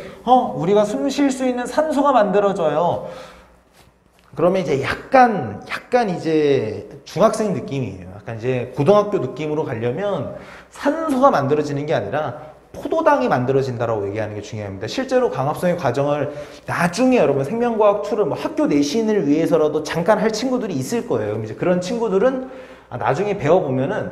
우리가 숨 쉴 수 있는 산소가 만들어져요. 그러면 이제 약간 이제 중학생 느낌이에요. 약간 이제 고등학교 느낌으로 가려면 산소가 만들어지는 게 아니라 포도당이 만들어진다라고 얘기하는 게 중요합니다. 실제로 광합성의 과정을 나중에 여러분 생명과학 2를 뭐 학교 내신을 위해서라도 잠깐 할 친구들이 있을 거예요. 이제 그런 친구들은 나중에 배워보면은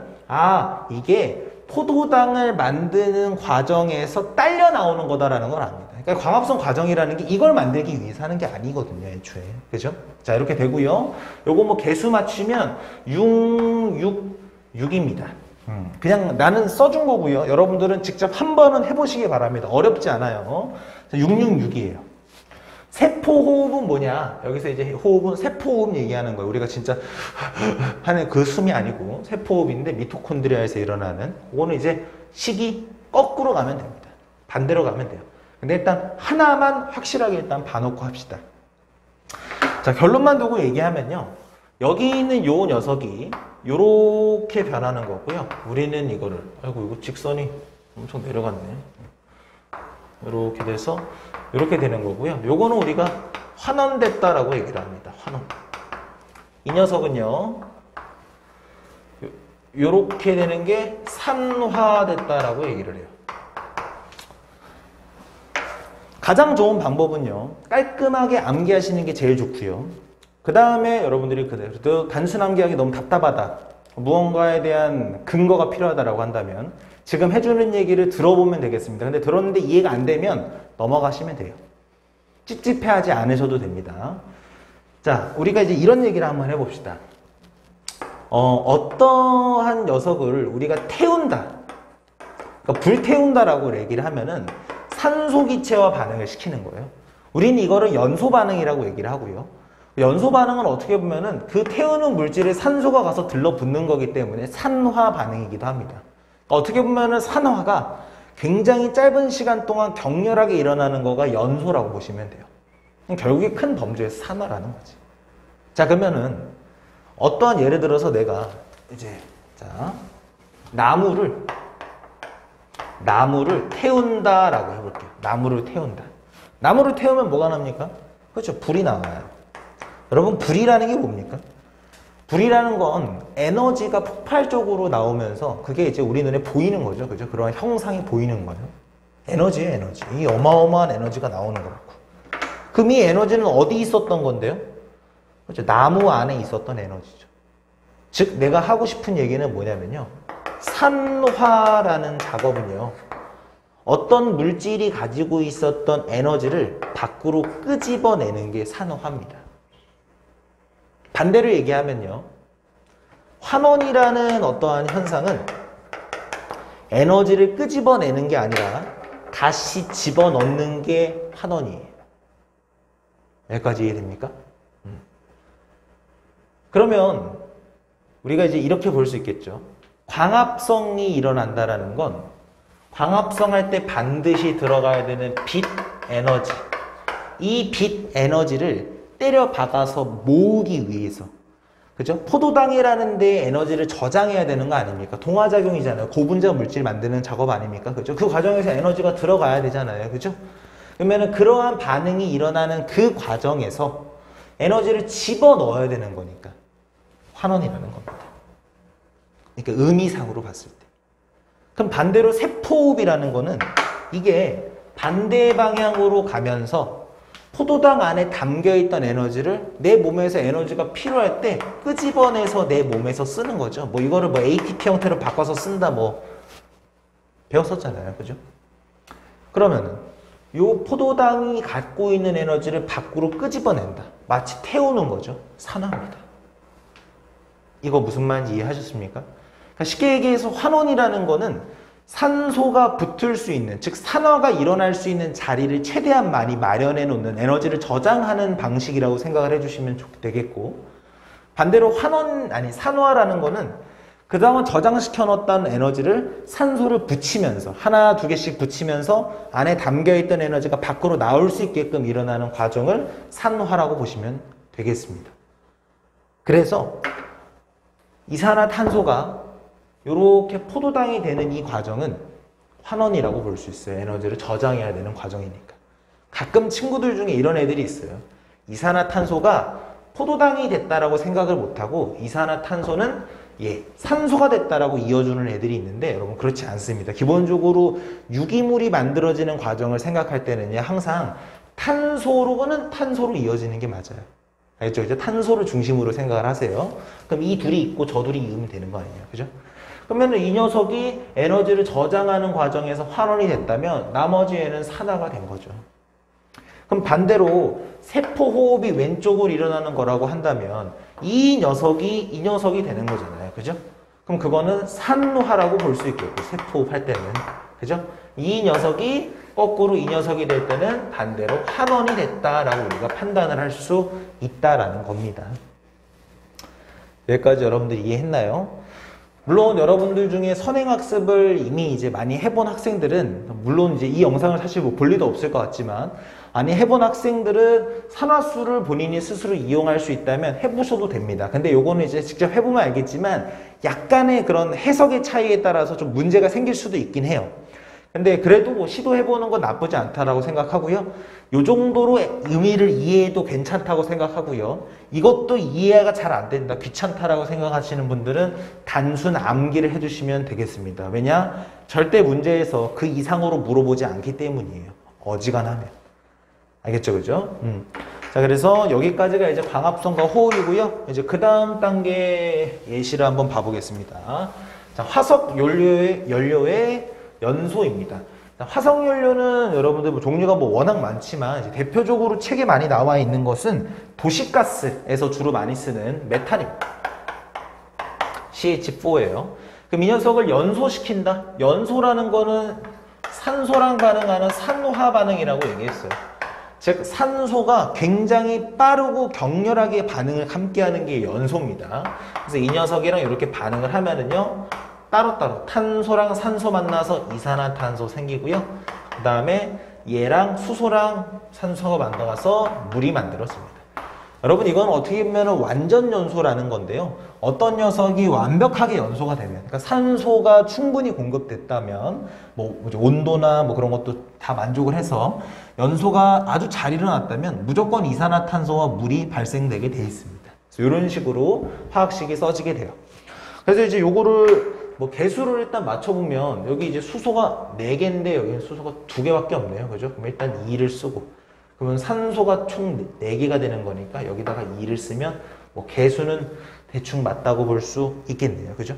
이게 포도당을 만드는 과정에서 딸려 나오는 거다라는 걸 압니다. 그러니까 광합성 과정이라는 게 이걸 만들기 위해서 하는 게 아니거든요, 애초에. 그죠? 자, 이렇게 되고요. 요거 뭐 개수 맞추면 6입니다. 그냥 나는 써준 거고요. 여러분들은 직접 한 번은 해보시기 바랍니다. 어렵지 않아요. 666이에요. 세포호흡은 뭐냐? 여기서 이제 호흡은 세포호흡 얘기하는 거예요. 우리가 진짜 하는 그 숨이 아니고 세포호흡인데 미토콘드리아에서 일어나는. 그거는 이제 식이 거꾸로 가면 됩니다. 반대로 가면 돼요. 근데 일단 하나만 확실하게 일단 봐놓고 합시다. 자, 결론만 두고 얘기하면요. 여기 있는 요 녀석이 요렇게 변하는 거고요. 우리는 이거를, 아이고, 이거 직선이 엄청 내려갔네. 이렇게 돼서 이렇게 되는 거고요. 요거는 우리가 환원됐다라고 얘기를 합니다. 환원. 이 녀석은요. 요렇게 되는 게 산화됐다라고 얘기를 해요. 가장 좋은 방법은요. 깔끔하게 암기하시는 게 제일 좋고요. 그 다음에 여러분들이 그래도 단순 암기하기 너무 답답하다. 무언가에 대한 근거가 필요하다라고 한다면 지금 해주는 얘기를 들어보면 되겠습니다. 근데 들었는데 이해가 안 되면 넘어가시면 돼요. 찝찝해하지 않으셔도 됩니다. 자, 우리가 이제 이런 얘기를 한번 해봅시다. 어떠한 녀석을 우리가 태운다. 그러니까 불태운다라고 얘기를 하면은 산소 기체와 반응을 시키는 거예요. 우리는 이거를 연소 반응이라고 얘기를 하고요. 연소 반응은 어떻게 보면은 그 태우는 물질에 산소가 가서 들러붙는 거기 때문에 산화 반응이기도 합니다. 어떻게 보면은 산화가 굉장히 짧은 시간 동안 격렬하게 일어나는 거가 연소라고 보시면 돼요. 결국에 큰 범주에서 산화라는 거지. 자, 그러면은 어떠한 예를 들어서 내가 이제 나무를 태운다라고 해볼게요. 나무를 태운다. 나무를 태우면 뭐가 납니까? 그렇죠. 불이 나와요. 여러분, 불이라는 게 뭡니까? 불이라는 건 에너지가 폭발적으로 나오면서 그게 이제 우리 눈에 보이는 거죠. 그죠? 그런 형상이 보이는 거예요. 에너지예요, 에너지. 이 어마어마한 에너지가 나오는 거라고. 그럼 이 에너지는 어디 있었던 건데요? 그렇죠? 나무 안에 있었던 에너지죠. 즉, 내가 하고 싶은 얘기는 뭐냐면요. 산화라는 작업은요. 어떤 물질이 가지고 있었던 에너지를 밖으로 끄집어내는 게 산화입니다. 반대로 얘기하면요. 환원이라는 어떠한 현상은 에너지를 끄집어내는 게 아니라 다시 집어넣는 게 환원이에요. 여기까지 이해됩니까? 그러면 우리가 이제 이렇게 볼 수 있겠죠. 광합성이 일어난다라는 건 광합성할 때 반드시 들어가야 되는 빛 에너지. 이 빛 에너지를 때려 박아서 모으기 위해서, 그죠? 포도당이라는 데 에너지를 저장해야 되는 거 아닙니까? 동화작용이잖아요. 고분자 물질 만드는 작업 아닙니까? 그죠? 그 과정에서 에너지가 들어가야 되잖아요. 그죠? 그러면은 그러한 반응이 일어나는 그 과정에서 에너지를 집어넣어야 되는 거니까 환원이라는 겁니다. 그러니까 의미상으로 봤을 때. 그럼 반대로 세포호흡이라는 거는 이게 반대 방향으로 가면서 포도당 안에 담겨있던 에너지를 내 몸에서 에너지가 필요할 때 끄집어내서 내 몸에서 쓰는 거죠. 뭐 이거를 뭐 ATP 형태로 바꿔서 쓴다 뭐 배웠었잖아요. 그죠? 그러면은 요 포도당이 갖고 있는 에너지를 밖으로 끄집어낸다. 마치 태우는 거죠. 산화입니다. 이거 무슨 말인지 이해하셨습니까? 그러니까 쉽게 얘기해서 환원이라는 거는 산소가 붙을 수 있는, 즉 산화가 일어날 수 있는 자리를 최대한 많이 마련해 놓는 에너지를 저장하는 방식이라고 생각을 해주시면 되겠고, 반대로 산화라는 거는 그동안 저장시켜 놓았던 에너지를 산소를 붙이면서 하나 두 개씩 붙이면서 안에 담겨있던 에너지가 밖으로 나올 수 있게끔 일어나는 과정을 산화라고 보시면 되겠습니다. 그래서 이산화탄소가 이렇게 포도당이 되는 이 과정은 환원이라고 볼 수 있어요. 에너지를 저장해야 되는 과정이니까. 가끔 친구들 중에 이런 애들이 있어요. 이산화탄소가 포도당이 됐다라고 생각을 못하고 이산화탄소는 산소가 됐다라고 이어주는 애들이 있는데 여러분 그렇지 않습니다. 기본적으로 유기물이 만들어지는 과정을 생각할 때는요, 항상 탄소로는 탄소로 이어지는 게 맞아요. 알겠죠? 이제 탄소를 중심으로 생각을 하세요. 그럼 이 둘이 있고 저 둘이 이으면 되는 거 아니에요. 그죠? 그러면 이 녀석이 에너지를 저장하는 과정에서 환원이 됐다면 나머지 애는 산화가 된 거죠. 그럼 반대로 세포 호흡이 왼쪽으로 일어나는 거라고 한다면 이 녀석이 되는 거잖아요. 그죠? 그럼 그거는 산화라고 볼 수 있겠고, 세포 호흡할 때는. 그죠? 이 녀석이 거꾸로 이 녀석이 될 때는 반대로 환원이 됐다라고 우리가 판단을 할 수 있다라는 겁니다. 여기까지 여러분들 이해했나요? 물론 여러분들 중에 선행학습을 이미 이제 많이 해본 학생들은, 물론 이제 이 영상을 사실 뭐 볼 리도 없을 것 같지만, 많이 해본 학생들은 산화수를 본인이 스스로 이용할 수 있다면 해보셔도 됩니다. 근데 요거는 이제 직접 해보면 알겠지만 약간의 그런 해석의 차이에 따라서 좀 문제가 생길 수도 있긴 해요. 근데 그래도 뭐 시도해보는 건 나쁘지 않다라고 생각하고요. 요 정도로 의미를 이해해도 괜찮다고 생각하고요. 이것도 이해가 잘 안 된다, 귀찮다라고 생각하시는 분들은 단순 암기를 해주시면 되겠습니다. 왜냐? 절대 문제에서 그 이상으로 물어보지 않기 때문이에요. 어지간하면. 알겠죠? 그죠? 자, 그래서 여기까지가 이제 광합성과 호흡이고요. 이제 그 다음 단계 예시를 한번 봐보겠습니다. 자, 화석 연료의 연소입니다. 화석 연료는 여러분들 뭐 종류가 뭐 워낙 많지만 이제 대표적으로 책에 많이 나와 있는 것은 도시가스에서 주로 많이 쓰는 메탄입니다. CH4예요. 그럼 이 녀석을 연소시킨다. 연소라는 거는 산소랑 반응하는 산화 반응이라고 얘기했어요. 즉 산소가 굉장히 빠르고 격렬하게 반응을 함께하는 게 연소입니다. 그래서 이 녀석이랑 이렇게 반응을 하면은요, 따로따로 탄소랑 산소 만나서 이산화탄소 생기고요. 그 다음에 얘랑 수소랑 산소가 만나서 물이 만들어집니다. 여러분 이건 어떻게 보면 완전 연소라는 건데요. 어떤 녀석이 완벽하게 연소가 되면, 그러니까 산소가 충분히 공급됐다면, 뭐 온도나 뭐 그런 것도 다 만족을 해서 연소가 아주 잘 일어났다면 무조건 이산화탄소와 물이 발생되게 돼 있습니다. 그래서 이런 식으로 화학식이 써지게 돼요. 그래서 이제 요거를 뭐 개수를 일단 맞춰보면 여기 이제 수소가 4개인데 여기는 수소가 2개밖에 없네요. 그죠? 그럼 일단 2를 쓰고, 그러면 산소가 총 4개가 되는 거니까 여기다가 2를 쓰면 뭐 개수는 대충 맞다고 볼 수 있겠네요. 그죠?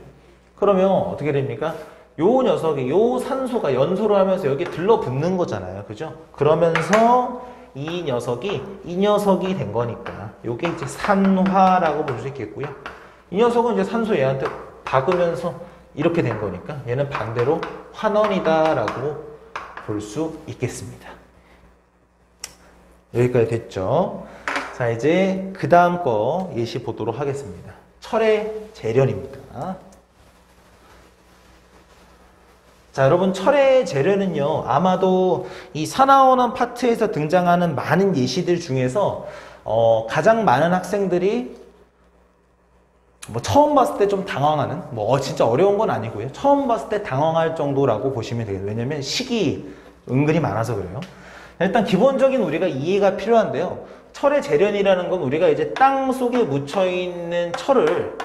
그러면 어떻게 됩니까? 요 녀석이, 요 산소가 연소를 하면서 여기 들러붙는 거잖아요. 그죠? 그러면서 이 녀석이 된 거니까 요게 이제 산화라고 볼 수 있겠고요. 이 녀석은 이제 산소 얘한테 박으면서 이렇게 된 거니까 얘는 반대로 환원이다라고 볼 수 있겠습니다. 여기까지 됐죠? 자, 이제 그 다음 거 예시 보도록 하겠습니다. 철의 재련입니다. 자, 여러분 철의 재련은요, 아마도 이 산화원원 파트에서 등장하는 많은 예시들 중에서 가장 많은 학생들이 뭐 처음 봤을 때 좀 당황하는, 뭐 진짜 어려운 건 아니고요. 처음 봤을 때 당황할 정도라고 보시면 되겠어요. 왜냐면 식이 은근히 많아서 그래요. 일단 기본적인 우리가 이해가 필요한데요. 철의 재련이라는 건 우리가 이제 땅 속에 묻혀 있는 철을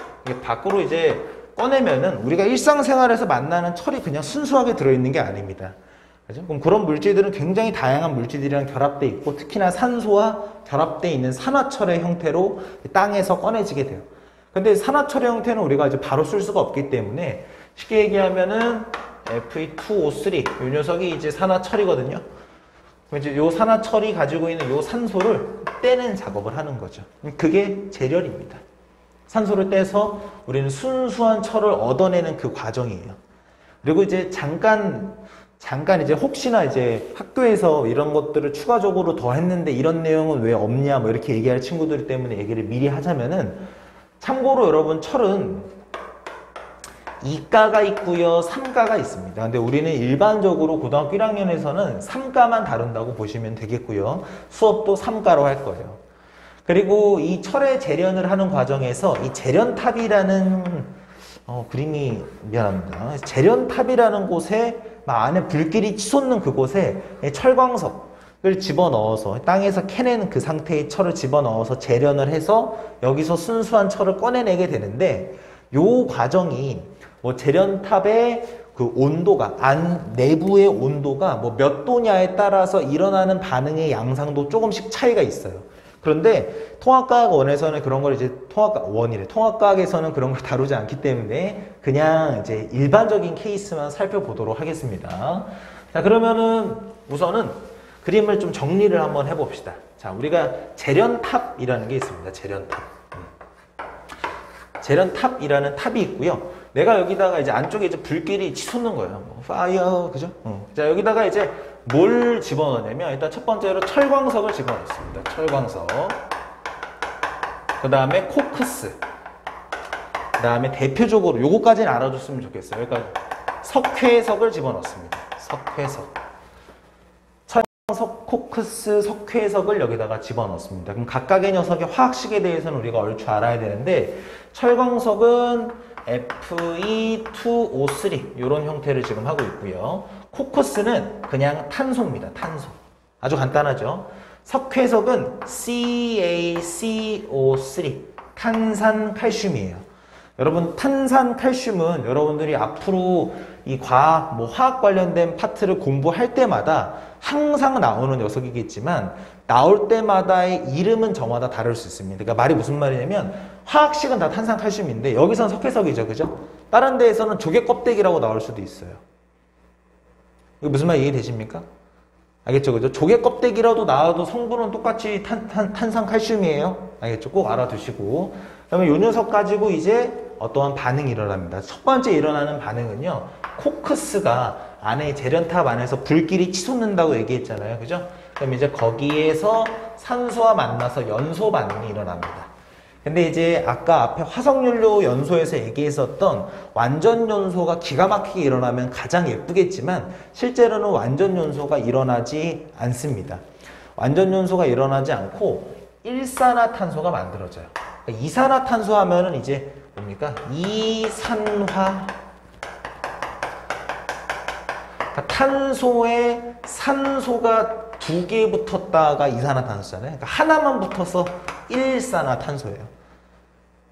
밖으로 이제 꺼내면은 우리가 일상생활에서 만나는 철이 그냥 순수하게 들어있는 게 아닙니다. 그죠? 그럼 그런 물질들은 굉장히 다양한 물질들이랑 결합되어 있고, 특히나 산소와 결합되어 있는 산화철의 형태로 땅에서 꺼내지게 돼요. 근데 산화철의 형태는 우리가 이제 바로 쓸 수가 없기 때문에 쉽게 얘기하면은 Fe2O3 이 녀석이 이제 산화철이거든요. 이제 요 산화철이 가지고 있는 요 산소를 떼는 작업을 하는 거죠. 그게 재련입니다. 산소를 떼서 우리는 순수한 철을 얻어내는 그 과정이에요. 그리고 이제 잠깐 이제 혹시나 이제 학교에서 이런 것들을 추가적으로 더 했는데 이런 내용은 왜 없냐 뭐 이렇게 얘기할 친구들 때문에 얘기를 미리 하자면은, 참고로 여러분 철은 2가가 있고요, 3가가 있습니다. 근데 우리는 일반적으로 고등학교 1학년에서는 3가만 다룬다고 보시면 되겠고요. 수업도 3가로 할 거예요. 그리고 이 철의 재련을 하는 과정에서 이 재련탑이라는 그림이 미안합니다. 재련탑이라는 곳에 안에 불길이 치솟는 그곳에 철광석을 집어넣어서 땅에서 캐내는 그 상태의 철을 집어넣어서 재련을 해서 여기서 순수한 철을 꺼내내게 되는데, 요 과정이 뭐 재련탑의 그 온도가 내부의 온도가 뭐 몇 도냐에 따라서 일어나는 반응의 양상도 조금씩 차이가 있어요. 그런데 통합과학 원에서는 그런 걸 이제 통합과학에서는 그런 걸 다루지 않기 때문에 그냥 이제 일반적인 케이스만 살펴보도록 하겠습니다. 자, 그러면은 우선은 그림을 좀 정리를 한번 해봅시다. 자, 우리가 재련탑이라는 게 있습니다. 재련탑이라는 탑이 있고요. 내가 여기다가 이제 안쪽에 이제 불길이 치솟는 거예요. 뭐 파이어, 그죠? 자, 여기다가 이제 뭘 집어넣냐면 일단 첫 번째로 철광석을 집어넣습니다. 철광석. 그 다음에 코크스. 그 다음에 대표적으로 요거까지는 알아줬으면 좋겠어요. 그러니까 석회석을 집어넣습니다. 석회석. 철광석, 코크스, 석회석을 여기다가 집어넣습니다. 그럼 각각의 녀석의 화학식에 대해서는 우리가 얼추 알아야 되는데 철광석은 Fe2O3 이런 형태를 지금 하고 있고요. 코크스는 그냥 탄소입니다. 탄소. 아주 간단하죠. 석회석은 CaCO3 탄산칼슘이에요. 여러분 탄산칼슘은 여러분들이 앞으로 이 과학, 화학 관련된 파트를 공부할 때마다 항상 나오는 녀석이겠지만 나올 때마다의 이름은 저마다 다를 수 있습니다. 그러니까 말이 무슨 말이냐면 화학식은 다 탄산칼슘인데 여기서는 석회석이죠. 그죠? 다른 데에서는 조개 껍데기라고 나올 수도 있어요. 이거 무슨 말 이해되십니까? 알겠죠? 그죠? 조개 껍데기라도 나와도 성분은 똑같이 탄산칼슘이에요. 알겠죠? 꼭 알아두시고. 그러면 이 녀석 가지고 이제 어떠한 반응이 일어납니다. 첫 번째 일어나는 반응은요. 코크스가 안에 재련탑 안에서 불길이 치솟는다고 얘기했잖아요. 그죠? 그럼 이제 거기에서 산소와 만나서 연소 반응이 일어납니다. 근데 이제 아까 앞에 화석연료 연소에서 얘기했었던 완전 연소가 기가 막히게 일어나면 가장 예쁘겠지만 실제로는 완전 연소가 일어나지 않습니다. 완전 연소가 일어나지 않고 일산화탄소가 만들어져요. 그러니까 이산화탄소 하면은 이제 뭡니까? 이산화. 그러니까 탄소에 산소가 두 개 붙었다가 이산화탄소잖아요. 그러니까 하나만 붙어서 일산화탄소예요.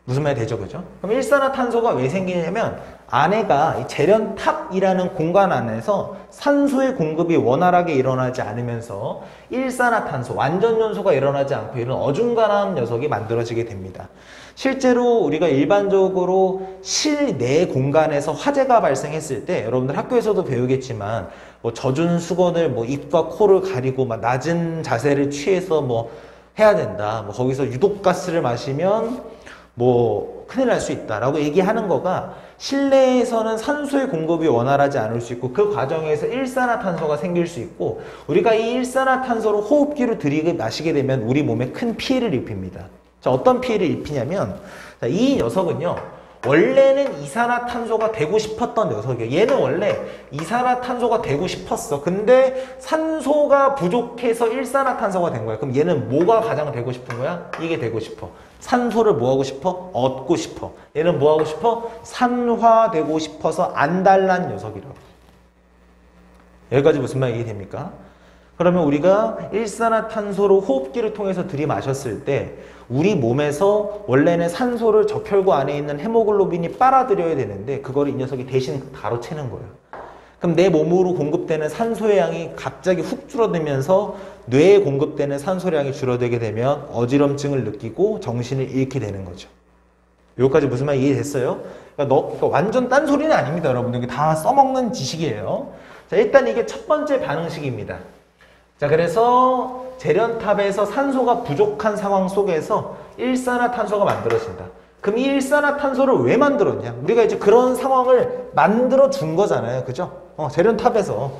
무슨 말이 되죠? 그죠? 그럼 일산화탄소가 왜 생기냐면 안에가 이 재련탑이라는 공간 안에서 산소의 공급이 원활하게 일어나지 않으면서 일산화탄소, 완전 연소가 일어나지 않고 이런 어중간한 녀석이 만들어지게 됩니다. 실제로 우리가 일반적으로 실내 공간에서 화재가 발생했을 때 여러분들 학교에서도 배우겠지만 뭐 젖은 수건을 뭐 입과 코를 가리고 막 낮은 자세를 취해서 뭐 해야 된다. 뭐 거기서 유독가스를 마시면 뭐 큰일 날 수 있다라고 얘기하는 거가 실내에서는 산소의 공급이 원활하지 않을 수 있고 그 과정에서 일산화탄소가 생길 수 있고 우리가 이 일산화탄소를 호흡기로 들이마시게 되면 우리 몸에 큰 피해를 입힙니다. 자, 어떤 피해를 입히냐면 자, 이 녀석은요 원래는 이산화탄소가 되고 싶었던 녀석이에요. 얘는 원래 이산화탄소가 되고 싶었어. 근데 산소가 부족해서 일산화탄소가 된 거야. 그럼 얘는 뭐가 가장 되고 싶은 거야? 이게 되고 싶어. 산소를 뭐 하고 싶어? 얻고 싶어. 얘는 뭐 하고 싶어? 산화되고 싶어서 안달난 녀석이라고. 여기까지 무슨 말 이해됩니까? 그러면 우리가 일산화탄소를 호흡기를 통해서 들이마셨을 때 우리 몸에서 원래는 산소를 적혈구 안에 있는 헤모글로빈이 빨아들여야 되는데 그걸 이 녀석이 대신 가로채는 거예요. 그럼 내 몸으로 공급되는 산소의 양이 갑자기 훅 줄어들면서 뇌에 공급되는 산소량이 줄어들게 되면 어지럼증을 느끼고 정신을 잃게 되는 거죠. 여기까지 무슨 말 이해됐어요? 그러니까 완전 딴소리는 아닙니다. 여러분들 이게 다 써먹는 지식이에요. 자, 일단 이게 첫 번째 반응식입니다. 자, 그래서 재련탑에서 산소가 부족한 상황 속에서 일산화탄소가 만들어진다. 그럼 이 일산화탄소를 왜 만들었냐? 우리가 이제 그런 상황을 만들어 준 거잖아요. 그죠? 재련탑에서.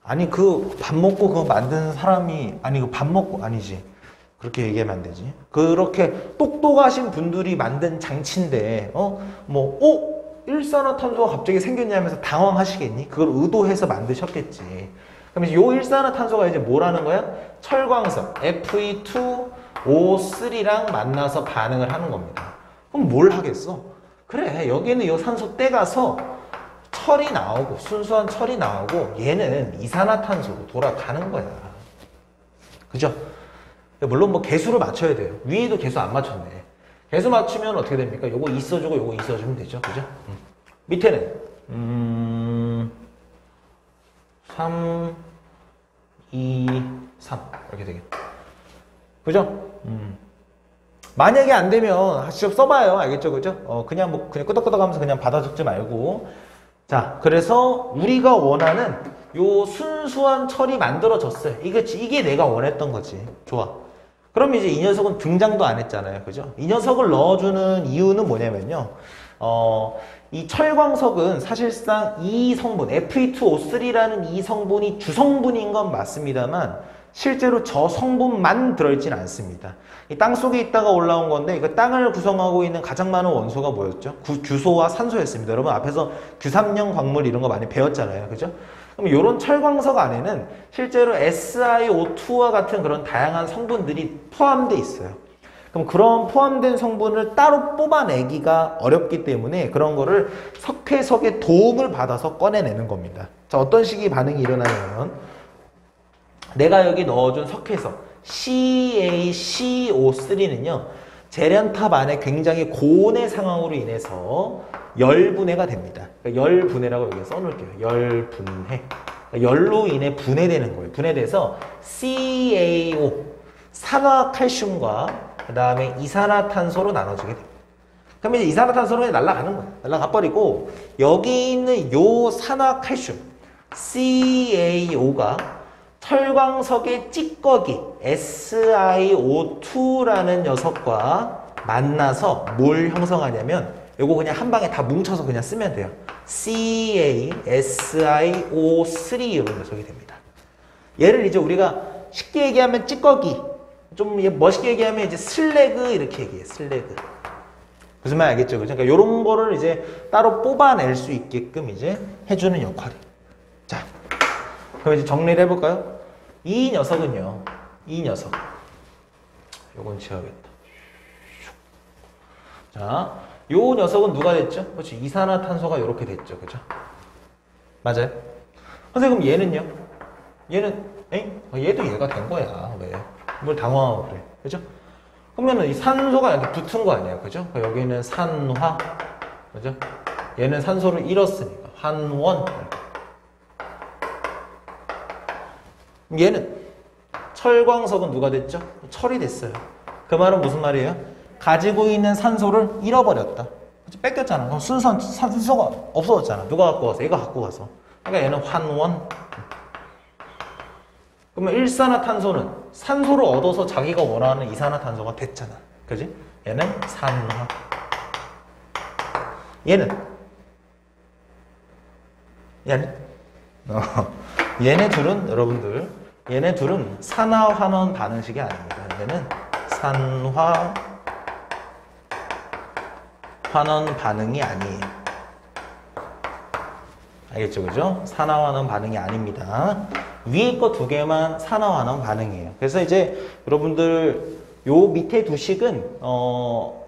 아니, 그 밥 먹고 그거 만드는 사람이, 아니, 그 밥 먹고, 아니지. 그렇게 얘기하면 안 되지. 그렇게 똑똑하신 분들이 만든 장치인데, 일산화탄소가 갑자기 생겼냐면서 당황하시겠니? 그걸 의도해서 만드셨겠지. 그럼 요 일산화탄소가 이제 뭐라는 거야? 철광석 Fe2O3랑 만나서 반응을 하는 겁니다. 그럼 뭘 하겠어? 그래, 여기는 요 산소 떼가서 철이 나오고 순수한 철이 나오고 얘는 이산화탄소로 돌아가는 거야. 그죠? 물론 뭐 개수를 맞춰야 돼요. 위에도 개수 안 맞췄네. 개수 맞추면 어떻게 됩니까? 요거 있어주고 요거 있어주면 되죠. 그죠? 밑에는 3, 2, 3 이렇게 되겠다. 그죠? 만약에 안 되면 직접 써봐요. 알겠죠? 그죠? 그냥 끄덕끄덕 하면서 그냥 받아 적지 말고. 자, 그래서 우리가 원하는 요 순수한 철이 만들어졌어요. 이게 내가 원했던 거지. 좋아. 그럼 이제 이 녀석은 등장도 안 했잖아요. 그죠? 이 녀석을 넣어주는 이유는 뭐냐면요. 이 철광석은 사실상 이 성분, Fe2O3라는 이 성분이 주성분인 건 맞습니다만 실제로 저 성분만 들어있진 않습니다. 이 땅 속에 있다가 올라온 건데 이거 땅을 구성하고 있는 가장 많은 원소가 뭐였죠? 규소와 산소였습니다. 여러분 앞에서 규삼령 광물 이런 거 많이 배웠잖아요. 그죠? 그럼 이런 철광석 안에는 실제로 SiO2와 같은 그런 다양한 성분들이 포함되어 있어요. 그럼 그런 포함된 성분을 따로 뽑아내기가 어렵기 때문에 그런 거를 석회석의 도움을 받아서 꺼내내는 겁니다. 자, 어떤 식의 반응이 일어나냐면 내가 여기 넣어준 석회석 CaCO3는요 재련탑 안에 굉장히 고온의 상황으로 인해서 열분해가 됩니다. 그러니까 열분해라고 여기 써놓을게요. 열분해. 그러니까 열로 인해 분해되는 거예요. 분해돼서 CaO 산화칼슘과 그 다음에 이산화탄소로 나눠지게 됩니다. 그럼 이제 이산화탄소는 날아가는 거예요. 날아가 버리고 여기 있는 요 산화칼슘 CaO가 철광석의 찌꺼기 SiO2라는 녀석과 만나서 뭘 형성하냐면 요거 그냥 한 방에 다 뭉쳐서 그냥 쓰면 돼요. CaSiO3 이런 녀석이 됩니다. 얘를 이제 우리가 쉽게 얘기하면 찌꺼기, 좀 멋있게 얘기하면 이제 슬래그 이렇게 얘기해. 슬래그. 무슨 말 알겠죠? 그죠? 그러니까 요런 거를 이제 따로 뽑아낼 수 있게끔 이제 해주는 역할이. 자, 그럼 이제 정리를 해볼까요? 이 녀석은요, 이 녀석. 요건 지워야겠다. 자, 요 녀석은 누가 됐죠? 그렇지. 이산화탄소가 이렇게 됐죠. 그죠? 맞아요? 선생님, 그럼 얘는요? 얘는, 얘도 얘가 된 거야. 왜? 뭘 당황하고 그래. 그죠? 그러면은 이 산소가 이렇게 붙은 거 아니에요. 그죠? 여기는 산화. 그죠? 얘는 산소를 잃었으니까. 환원. 얘는 철광석은 누가 됐죠? 철이 됐어요. 그 말은 무슨 말이에요? 가지고 있는 산소를 잃어버렸다. 뺏겼잖아. 그럼 산소가 없어졌잖아. 누가 갖고 와서? 얘가 갖고 가서. 그러니까 얘는 환원. 그러면 일산화탄소는 산소를 얻어서 자기가 원하는 이산화탄소가 됐잖아. 그지? 얘는 산화. 얘네 둘은 여러분들 얘네 둘은 산화환원 반응식이 아닙니다. 얘는 산화 환원 반응이 아니에요. 알겠죠? 그죠? 산화환원 반응이 아닙니다. 위에 거 두 개만 산화환원 반응이에요. 그래서 이제 여러분들 요 밑에 두 식은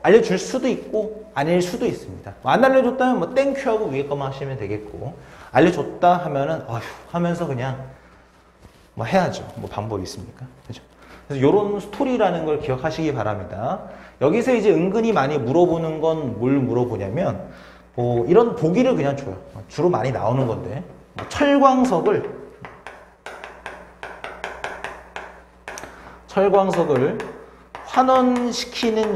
알려줄 수도 있고 아닐 수도 있습니다. 안 알려줬다면 뭐 땡큐 하고 위에 거만 하시면 되겠고 알려줬다 하면은 어휴 하면서 그냥 뭐 해야죠. 뭐 방법이 있습니까? 그죠? 그래서 요런 스토리라는 걸 기억하시기 바랍니다. 여기서 이제 은근히 많이 물어보는 건 뭘 물어보냐면 뭐 이런 보기를 그냥 줘요. 주로 많이 나오는 건데 뭐 철광석을 환원시키는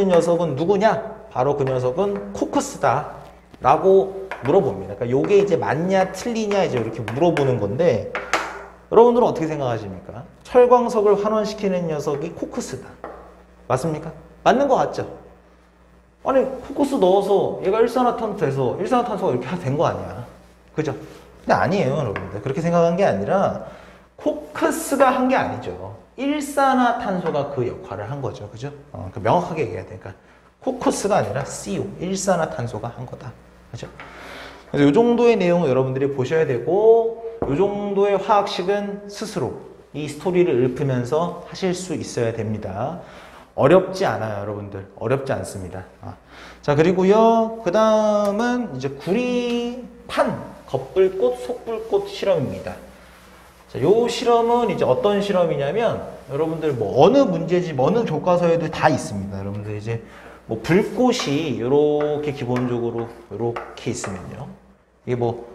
녀석은 누구냐? 바로 그 녀석은 코크스다 라고 물어봅니다. 그러니까 요게 이제 맞냐 틀리냐 이제 이렇게 물어보는 건데 여러분들은 어떻게 생각하십니까? 철광석을 환원시키는 녀석이 코크스다. 맞습니까? 맞는 것 같죠? 아니 코크스 넣어서 얘가 일산화탄소 돼서 일산화탄소가 이렇게 된 거 아니야. 그죠? 근데 아니에요 여러분들. 그렇게 생각한 게 아니라 코크스가 한 게 아니죠. 일산화탄소가 그 역할을 한 거죠. 그죠? 그 명확하게 얘기해야 되니까 코크스가 아니라 CO, 일산화탄소가 한 거다. 그죠? 그래서 이 정도의 내용을 여러분들이 보셔야 되고 이 정도의 화학식은 스스로 이 스토리를 읊으면서 하실 수 있어야 됩니다. 어렵지 않아요, 여러분들. 어렵지 않습니다. 자, 그리고요. 그 다음은 이제 구리판, 겉불꽃, 속불꽃 실험입니다. 자, 요 실험은 이제 어떤 실험이냐면 여러분들 뭐 어느 문제집 어느 교과서에도 다 있습니다. 여러분들 이제 뭐 불꽃이 이렇게 기본적으로 이렇게 있으면요. 이게 뭐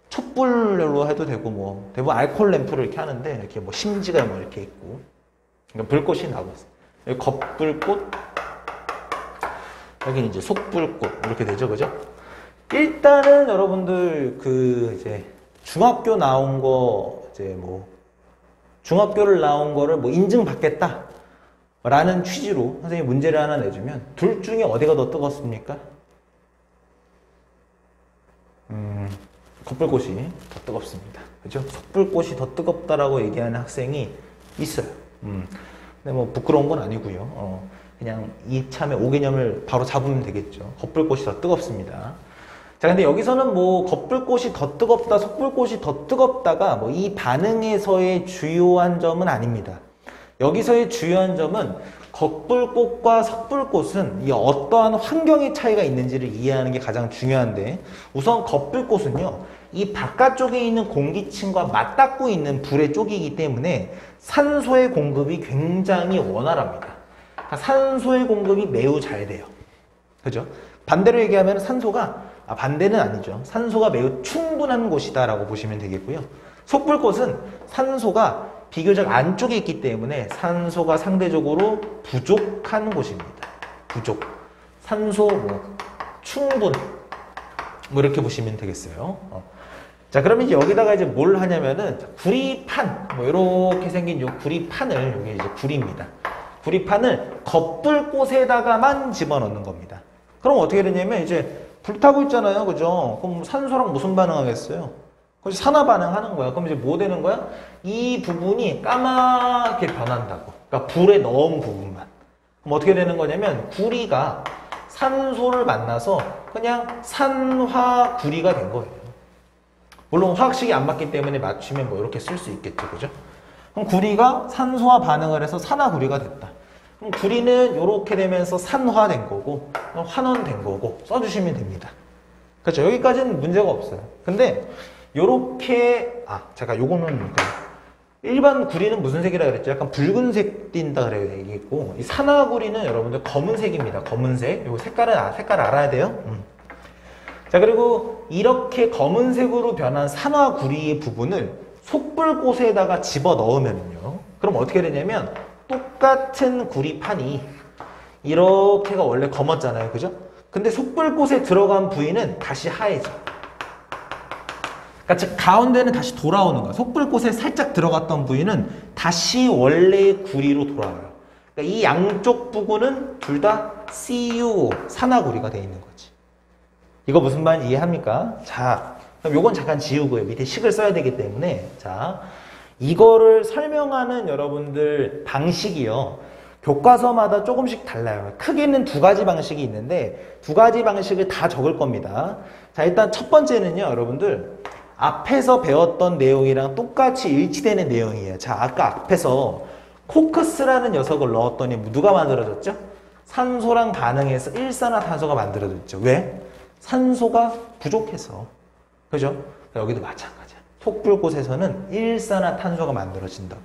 촛불로 해도 되고 뭐 대부분 알코올 램프를 이렇게 하는데 이렇게 뭐 심지가 뭐 이렇게 있고 그러니까 불꽃이 나고 있어요. 여기 겉불꽃, 여기는 이제 속불꽃 이렇게 되죠, 그죠? 일단은 여러분들 그 이제 중학교 나온 거 이제 뭐 중학교를 나온 거를 뭐 인증받겠다 라는 취지로 선생님이 문제를 하나 내주면 둘 중에 어디가 더 뜨겁습니까? 겉불꽃이 더 뜨겁습니다. 그죠? 속불꽃이 더 뜨겁다라고 얘기하는 학생이 있어요. 근데 뭐 부끄러운 건 아니고요. 그냥 이참에 5개념을 바로 잡으면 되겠죠. 겉불꽃이 더 뜨겁습니다. 자, 근데 여기서는 뭐 겉불꽃이 더 뜨겁다, 속불꽃이 더 뜨겁다가 뭐 이 반응에서의 주요한 점은 아닙니다. 여기서의 주요한 점은 겉불꽃과 속불꽃은 이 어떠한 환경의 차이가 있는지를 이해하는 게 가장 중요한데 우선 겉불꽃은요, 이 바깥쪽에 있는 공기층과 맞닿고 있는 불의 쪽이기 때문에 산소의 공급이 굉장히 원활합니다. 그러니까 산소의 공급이 매우 잘 돼요. 그죠? 반대로 얘기하면 반대는 아니죠. 산소가 매우 충분한 곳이다 라고 보시면 되겠고요. 속불꽃은 산소가 비교적 안쪽에 있기 때문에 산소가 상대적으로 부족한 곳입니다. 부족. 산소 충분. 뭐 이렇게 보시면 되겠어요. 자, 그러면 이제 여기다가 이제 뭘 하냐면은 구리판, 뭐 이렇게 생긴 요 구리판을, 여기 이제 구리입니다. 구리판을 겉불꽃에다가만 집어넣는 겁니다. 그럼 어떻게 되냐면 이제 불타고 있잖아요. 그죠? 그럼 산소랑 무슨 반응하겠어요? 그래서 산화 반응하는 거야. 그럼 이제 뭐 되는 거야? 이 부분이 까맣게 변한다고. 그러니까 불에 넣은 부분만. 그럼 어떻게 되는 거냐면 구리가 산소를 만나서 그냥 산화구리가 된 거예요. 물론 화학식이 안 맞기 때문에 맞추면 뭐 이렇게 쓸 수 있겠죠. 그죠? 그럼 구리가 산소와 반응을 해서 산화구리가 됐다. 그럼 구리는 이렇게 되면서 산화된 거고 환원된 거고 써주시면 됩니다. 그렇죠? 여기까지는 문제가 없어요. 근데 요렇게 제가 요거는 일반 구리는 무슨 색이라 그랬죠? 약간 붉은색 띈다 그래요. 얘기했고 이 산화구리는 여러분들 검은색입니다. 검은색. 요 색깔 알아야 돼요. 자, 그리고 이렇게 검은색으로 변한 산화구리의 부분을 속불꽃에다가 집어 넣으면요. 그럼 어떻게 되냐면 똑같은 구리판이 이렇게가 원래 검었잖아요. 그죠? 근데 속불꽃에 들어간 부위는 다시 하얘져. 그러니까 즉 가운데는 다시 돌아오는 거야. 속불꽃에 살짝 들어갔던 부위는 다시 원래의 구리로 돌아와요. 그러니까 이 양쪽 부분은 둘 다 CuO, 산화구리가 되어 있는 거지. 이거 무슨 말인지 이해합니까? 자, 그럼 요건 잠깐 지우고요. 밑에 식을 써야 되기 때문에. 자, 이거를 설명하는 여러분들 방식이요. 교과서마다 조금씩 달라요. 크게는 두 가지 방식이 있는데 두 가지 방식을 다 적을 겁니다. 자, 일단 첫 번째는요. 여러분들 앞에서 배웠던 내용이랑 똑같이 일치되는 내용이에요. 자, 아까 앞에서 코크스라는 녀석을 넣었더니 누가 만들어졌죠? 산소랑 반응해서 일산화탄소가 만들어졌죠. 왜? 산소가 부족해서. 그죠? 여기도 마찬가지야. 속불꽃에서는 일산화탄소가 만들어진다고.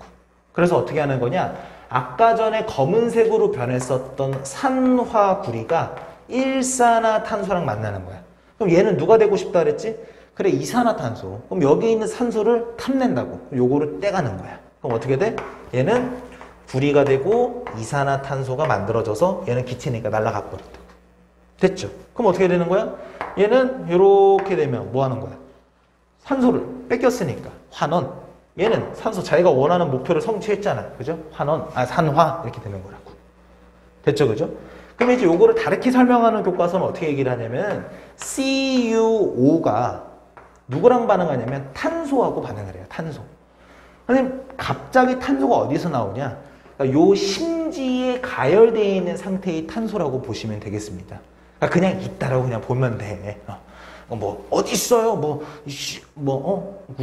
그래서 어떻게 하는 거냐? 아까 전에 검은색으로 변했었던 산화구리가 일산화탄소랑 만나는 거야. 그럼 얘는 누가 되고 싶다 그랬지? 그래, 이산화탄소. 그럼 여기 있는 산소를 탐낸다고. 요거를 떼가는 거야. 그럼 어떻게 돼? 얘는 구리가 되고 이산화탄소가 만들어져서 얘는 기체니까 날아가 버렸다고. 됐죠? 그럼 어떻게 되는 거야? 얘는 이렇게 되면 뭐 하는 거야? 산소를 뺏겼으니까 환원. 얘는 산소 자기가 원하는 목표를 성취했잖아. 그죠? 산화 이렇게 되는 거라고. 됐죠? 그죠? 그럼 이제 요거를 다르게 설명하는 교과서는 어떻게 얘기를 하냐면 CuO가 누구랑 반응하냐면 탄소하고 반응을 해요. 탄소. 선생님, 갑자기 탄소가 어디서 나오냐? 그러니까 요 심지에 가열되어 있는 상태의 탄소라고 보시면 되겠습니다. 그러니까 그냥 있다라고 그냥 보면 돼. 뭐 어디 있어요?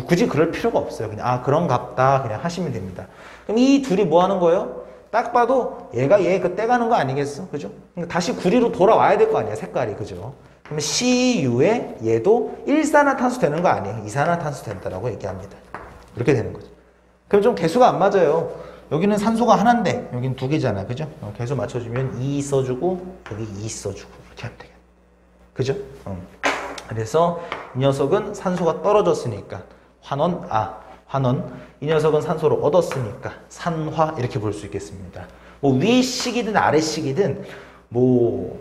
굳이 그럴 필요가 없어요. 그냥 그런갑다 그냥 하시면 됩니다. 그럼 이 둘이 뭐 하는 거예요? 딱 봐도 얘가 얘 그 떼가는 거 아니겠어? 그죠? 그러니까 다시 구리로 돌아와야 될 거 아니야, 색깔이. 그죠? 그러면 Cu에 얘도 일산화탄소 되는 거 아니에요? 이산화탄소 된다라고 얘기합니다. 이렇게 되는 거죠. 그럼 좀 개수가 안 맞아요. 여기는 산소가 하나인데 여기는 두 개잖아. 그죠? 개수 맞춰주면 2 써주고 여기 2 써주고 이렇게 하면 되겠네. 그죠? 그래서 이 녀석은 산소가 떨어졌으니까 환원, 이 녀석은 산소를 얻었으니까 산화 이렇게 볼 수 있겠습니다. 뭐 위식이든 아래식이든 뭐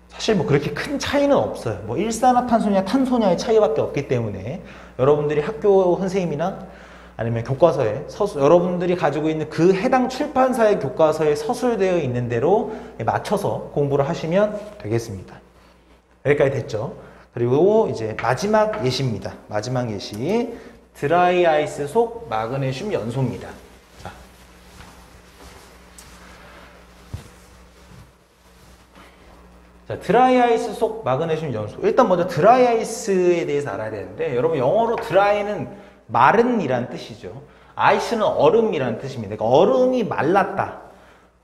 사실 뭐 그렇게 큰 차이는 없어요. 뭐 일산화탄소냐 탄소냐의 차이밖에 없기 때문에 여러분들이 학교 선생님이나 아니면 교과서에 여러분들이 가지고 있는 그 해당 출판사의 교과서에 서술되어 있는 대로 맞춰서 공부를 하시면 되겠습니다. 여기까지 됐죠? 그리고 이제 마지막 예시입니다. 마지막 예시. 드라이 아이스 속 마그네슘 연소입니다. 자, 드라이 아이스 속 마그네슘 연소. 일단 먼저 드라이 아이스에 대해서 알아야 되는데, 여러분 영어로 드라이는 마른이란 뜻이죠. 아이스는 얼음이란 뜻입니다. 그러니까 얼음이 말랐다.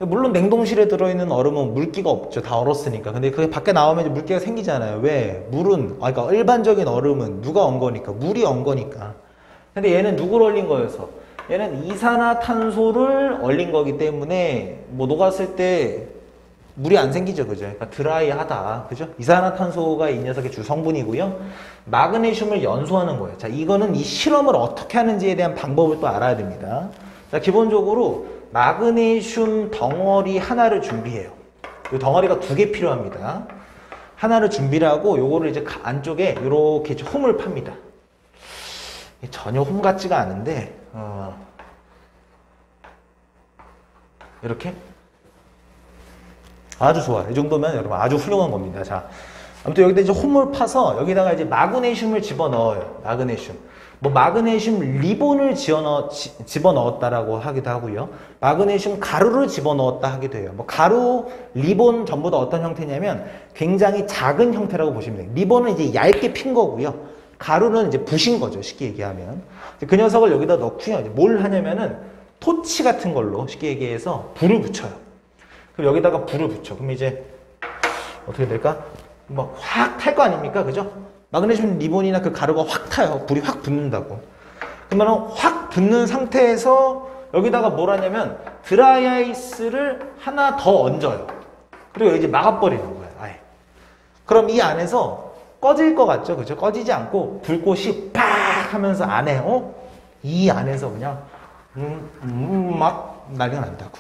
물론 냉동실에 들어있는 얼음은 물기가 없죠. 다 얼었으니까. 근데 그게 밖에 나오면 이제 물기가 생기잖아요. 왜? 물은, 그러니까 일반적인 얼음은 누가 얹은 거니까? 물이 얹은 거니까. 근데 얘는 누구를 얼린 거여서? 얘는 이산화탄소를 얼린 거기 때문에 뭐 녹았을 때 물이 안 생기죠. 그죠? 그러니까 드라이하다. 그죠? 이산화탄소가 이 녀석의 주 성분이고요. 마그네슘을 연소하는 거예요. 자, 이거는 이 실험을 어떻게 하는지에 대한 방법을 또 알아야 됩니다. 자, 기본적으로 마그네슘 덩어리 하나를 준비해요. 이 덩어리가 2개 필요합니다. 하나를 준비를 하고 요거를 이제 안쪽에 이렇게 홈을 팝니다. 전혀 홈 같지가 않은데 이렇게 아주 좋아요. 이 정도면 여러분 아주 훌륭한 겁니다. 자, 아무튼 여기다 이제 홈을 파서 여기다가 이제 마그네슘을 집어넣어요. 마그네슘. 뭐 마그네슘 리본을 집어넣었다라고 하기도 하고요. 마그네슘 가루를 집어넣었다 하기도 해요. 뭐 가루, 리본 전부 다 어떤 형태냐면 굉장히 작은 형태라고 보시면 돼요. 리본은 이제 얇게 핀 거고요. 가루는 이제 부신 거죠. 쉽게 얘기하면. 그 녀석을 여기다 넣고요. 뭘 하냐면은 토치 같은 걸로 쉽게 얘기해서 불을 붙여요. 그럼 여기다가 불을 붙여. 그럼 이제 어떻게 될까? 뭐 확 탈 거 아닙니까? 그죠? 마그네슘 리본이나 그 가루가 확 타요. 불이 확 붙는다고. 그러면 확 붙는 상태에서 여기다가 뭘 하냐면 드라이 아이스를 하나 더 얹어요. 그리고 이제 막아버리는 거예요. 아예. 그럼 이 안에서 꺼질 것 같죠? 그죠? 꺼지지 않고 불꽃이 팍 하면서 안에 이 안에서 그냥 막 난리가 난다고.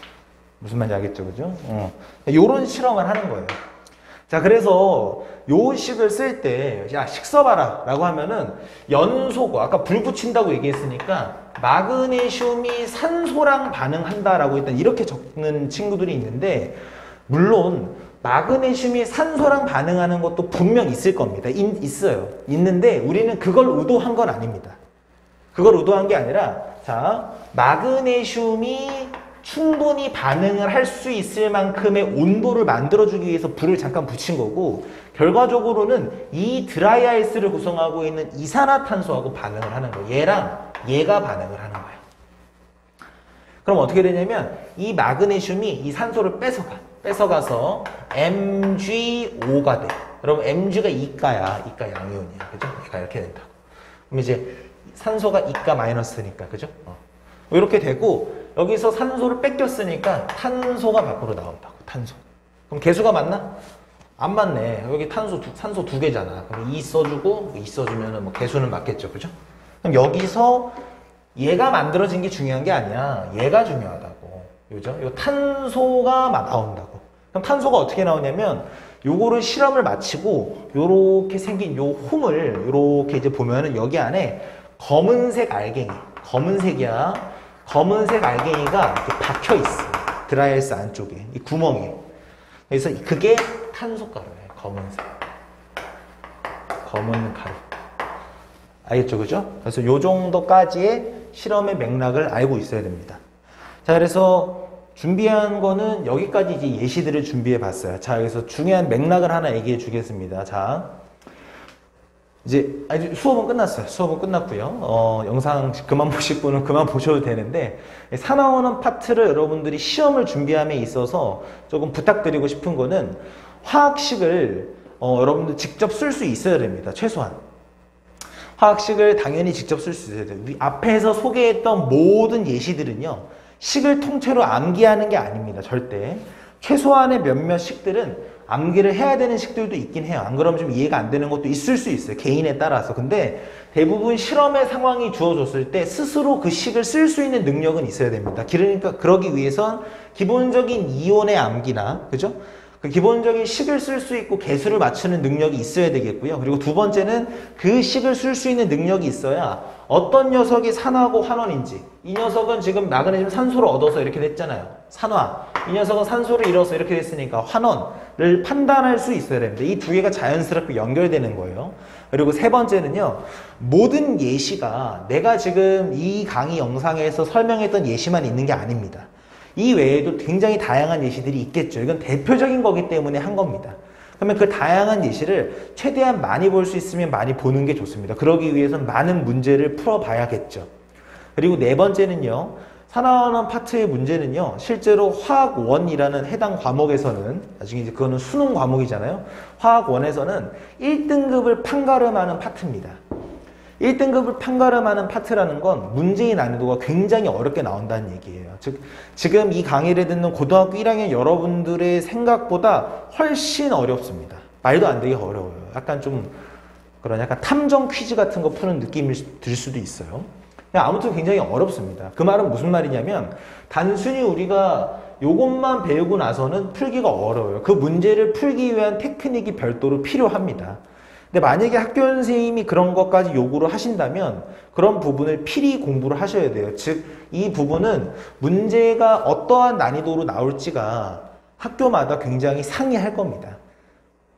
무슨 말인지 알겠죠? 그죠? 요런 실험을 하는 거예요. 자, 그래서 요 식을 쓸 때, 야, 식 써봐라 라고 하면은 연소고, 아까 불 붙인다고 얘기했으니까 마그네슘이 산소랑 반응한다라고 일단 이렇게 적는 친구들이 있는데, 물론 마그네슘이 산소랑 반응하는 것도 분명 있을 겁니다. 있어요. 있는데 우리는 그걸 의도한 건 아닙니다. 그걸 의도한 게 아니라, 자, 마그네슘이 충분히 반응을 할 수 있을 만큼의 온도를 만들어주기 위해서 불을 잠깐 붙인 거고, 결과적으로는 이 드라이 아이스를 구성하고 있는 이산화탄소하고 반응을 하는 거예요. 얘랑 얘가 반응을 하는 거예요. 그럼 어떻게 되냐면 이 마그네슘이 이 산소를 뺏어가서 MgO가 돼. 여러분 Mg가 이가야. 이가 양이온이야. 그죠? 이가 이렇게 된다고. 그럼 이제 산소가 이가 마이너스니까. 그죠? 이렇게 되고 여기서 산소를 뺏겼으니까 탄소가 밖으로 나온다고. 탄소. 그럼 개수가 맞나? 안 맞네. 여기 산소 2개잖아. 그럼 2 써주고 2 써주면 뭐 개수는 맞겠죠. 그죠? 그럼 여기서 얘가 만들어진 게 중요한 게 아니야. 얘가 중요하다고. 그죠? 요 탄소가 나온다고. 그럼 탄소가 어떻게 나오냐면 요거를 실험을 마치고 요렇게 생긴 요 홈을 요렇게 이제 보면은 여기 안에 검은색 알갱이. 검은색이야. 검은색 알갱이가 이렇게 박혀 있어. 드라이아이스 안쪽에. 이 구멍에. 그래서 그게 탄소가루예요. 검은색. 검은 가루. 알겠죠? 그죠? 그래서 요 정도까지의 실험의 맥락을 알고 있어야 됩니다. 자, 그래서 준비한 거는 여기까지 이제 예시들을 준비해 봤어요. 자, 여기서 중요한 맥락을 하나 얘기해 주겠습니다. 자, 이제 수업은 끝났어요. 수업은 끝났고요. 영상 그만 보실 분은 그만 보셔도 되는데, 사나오는 파트를 여러분들이 시험을 준비함에 있어서 조금 부탁드리고 싶은 거는 화학식을 여러분들 직접 쓸 수 있어야 됩니다. 최소한. 화학식을 당연히 직접 쓸 수 있어야 돼요. 앞에서 소개했던 모든 예시들은요, 식을 통째로 암기하는 게 아닙니다. 절대. 최소한의 몇몇 식들은 암기를 해야 되는 식들도 있긴 해요. 안 그러면 좀 이해가 안 되는 것도 있을 수 있어요. 개인에 따라서. 근데 대부분 실험의 상황이 주어졌을 때 스스로 그 식을 쓸 수 있는 능력은 있어야 됩니다. 그러니까 그러기 위해선 기본적인 이온의 암기나, 그죠? 그 기본적인 식을 쓸 수 있고 개수를 맞추는 능력이 있어야 되겠고요. 그리고 두 번째는 그 식을 쓸 수 있는 능력이 있어야 어떤 녀석이 산화고 환원인지, 이 녀석은 지금 마그네슘 산소를 얻어서 이렇게 됐잖아요. 산화. 이 녀석은 산소를 잃어서 이렇게 됐으니까 환원을 판단할 수 있어야 됩니다. 이 두 개가 자연스럽게 연결되는 거예요. 그리고 세 번째는요, 모든 예시가 내가 지금 이 강의 영상에서 설명했던 예시만 있는 게 아닙니다. 이 외에도 굉장히 다양한 예시들이 있겠죠. 이건 대표적인 거기 때문에 한 겁니다. 그러면 그 다양한 예시를 최대한 많이 볼 수 있으면 많이 보는 게 좋습니다. 그러기 위해서는 많은 문제를 풀어봐야겠죠. 그리고 네 번째는요, 산화환원 파트의 문제는요, 실제로 화학원이라는 해당 과목에서는, 나중에 이제 그거는 수능 과목이잖아요. 화학원에서는 1등급을 판가름하는 파트입니다. 1등급을 판가름하는 파트라는 건 문제의 난이도가 굉장히 어렵게 나온다는 얘기예요. 즉, 지금 이 강의를 듣는 고등학교 1학년 여러분들의 생각보다 훨씬 어렵습니다. 말도 안 되게 어려워요. 약간 좀 그런 약간 탐정 퀴즈 같은 거 푸는 느낌이 들 수도 있어요. 아무튼 굉장히 어렵습니다. 그 말은 무슨 말이냐면 단순히 우리가 요것만 배우고 나서는 풀기가 어려워요. 그 문제를 풀기 위한 테크닉이 별도로 필요합니다. 근데 만약에 학교 선생님이 그런 것까지 요구를 하신다면 그런 부분을 필히 공부를 하셔야 돼요. 즉, 이 부분은 문제가 어떠한 난이도로 나올지가 학교마다 굉장히 상이할 겁니다.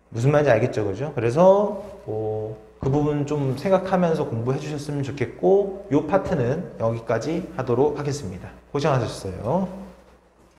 무슨 말인지 알겠죠? 그죠? 그래서 그 부분 좀 생각하면서 공부해 주셨으면 좋겠고, 요 파트는 여기까지 하도록 하겠습니다. 고생하셨어요.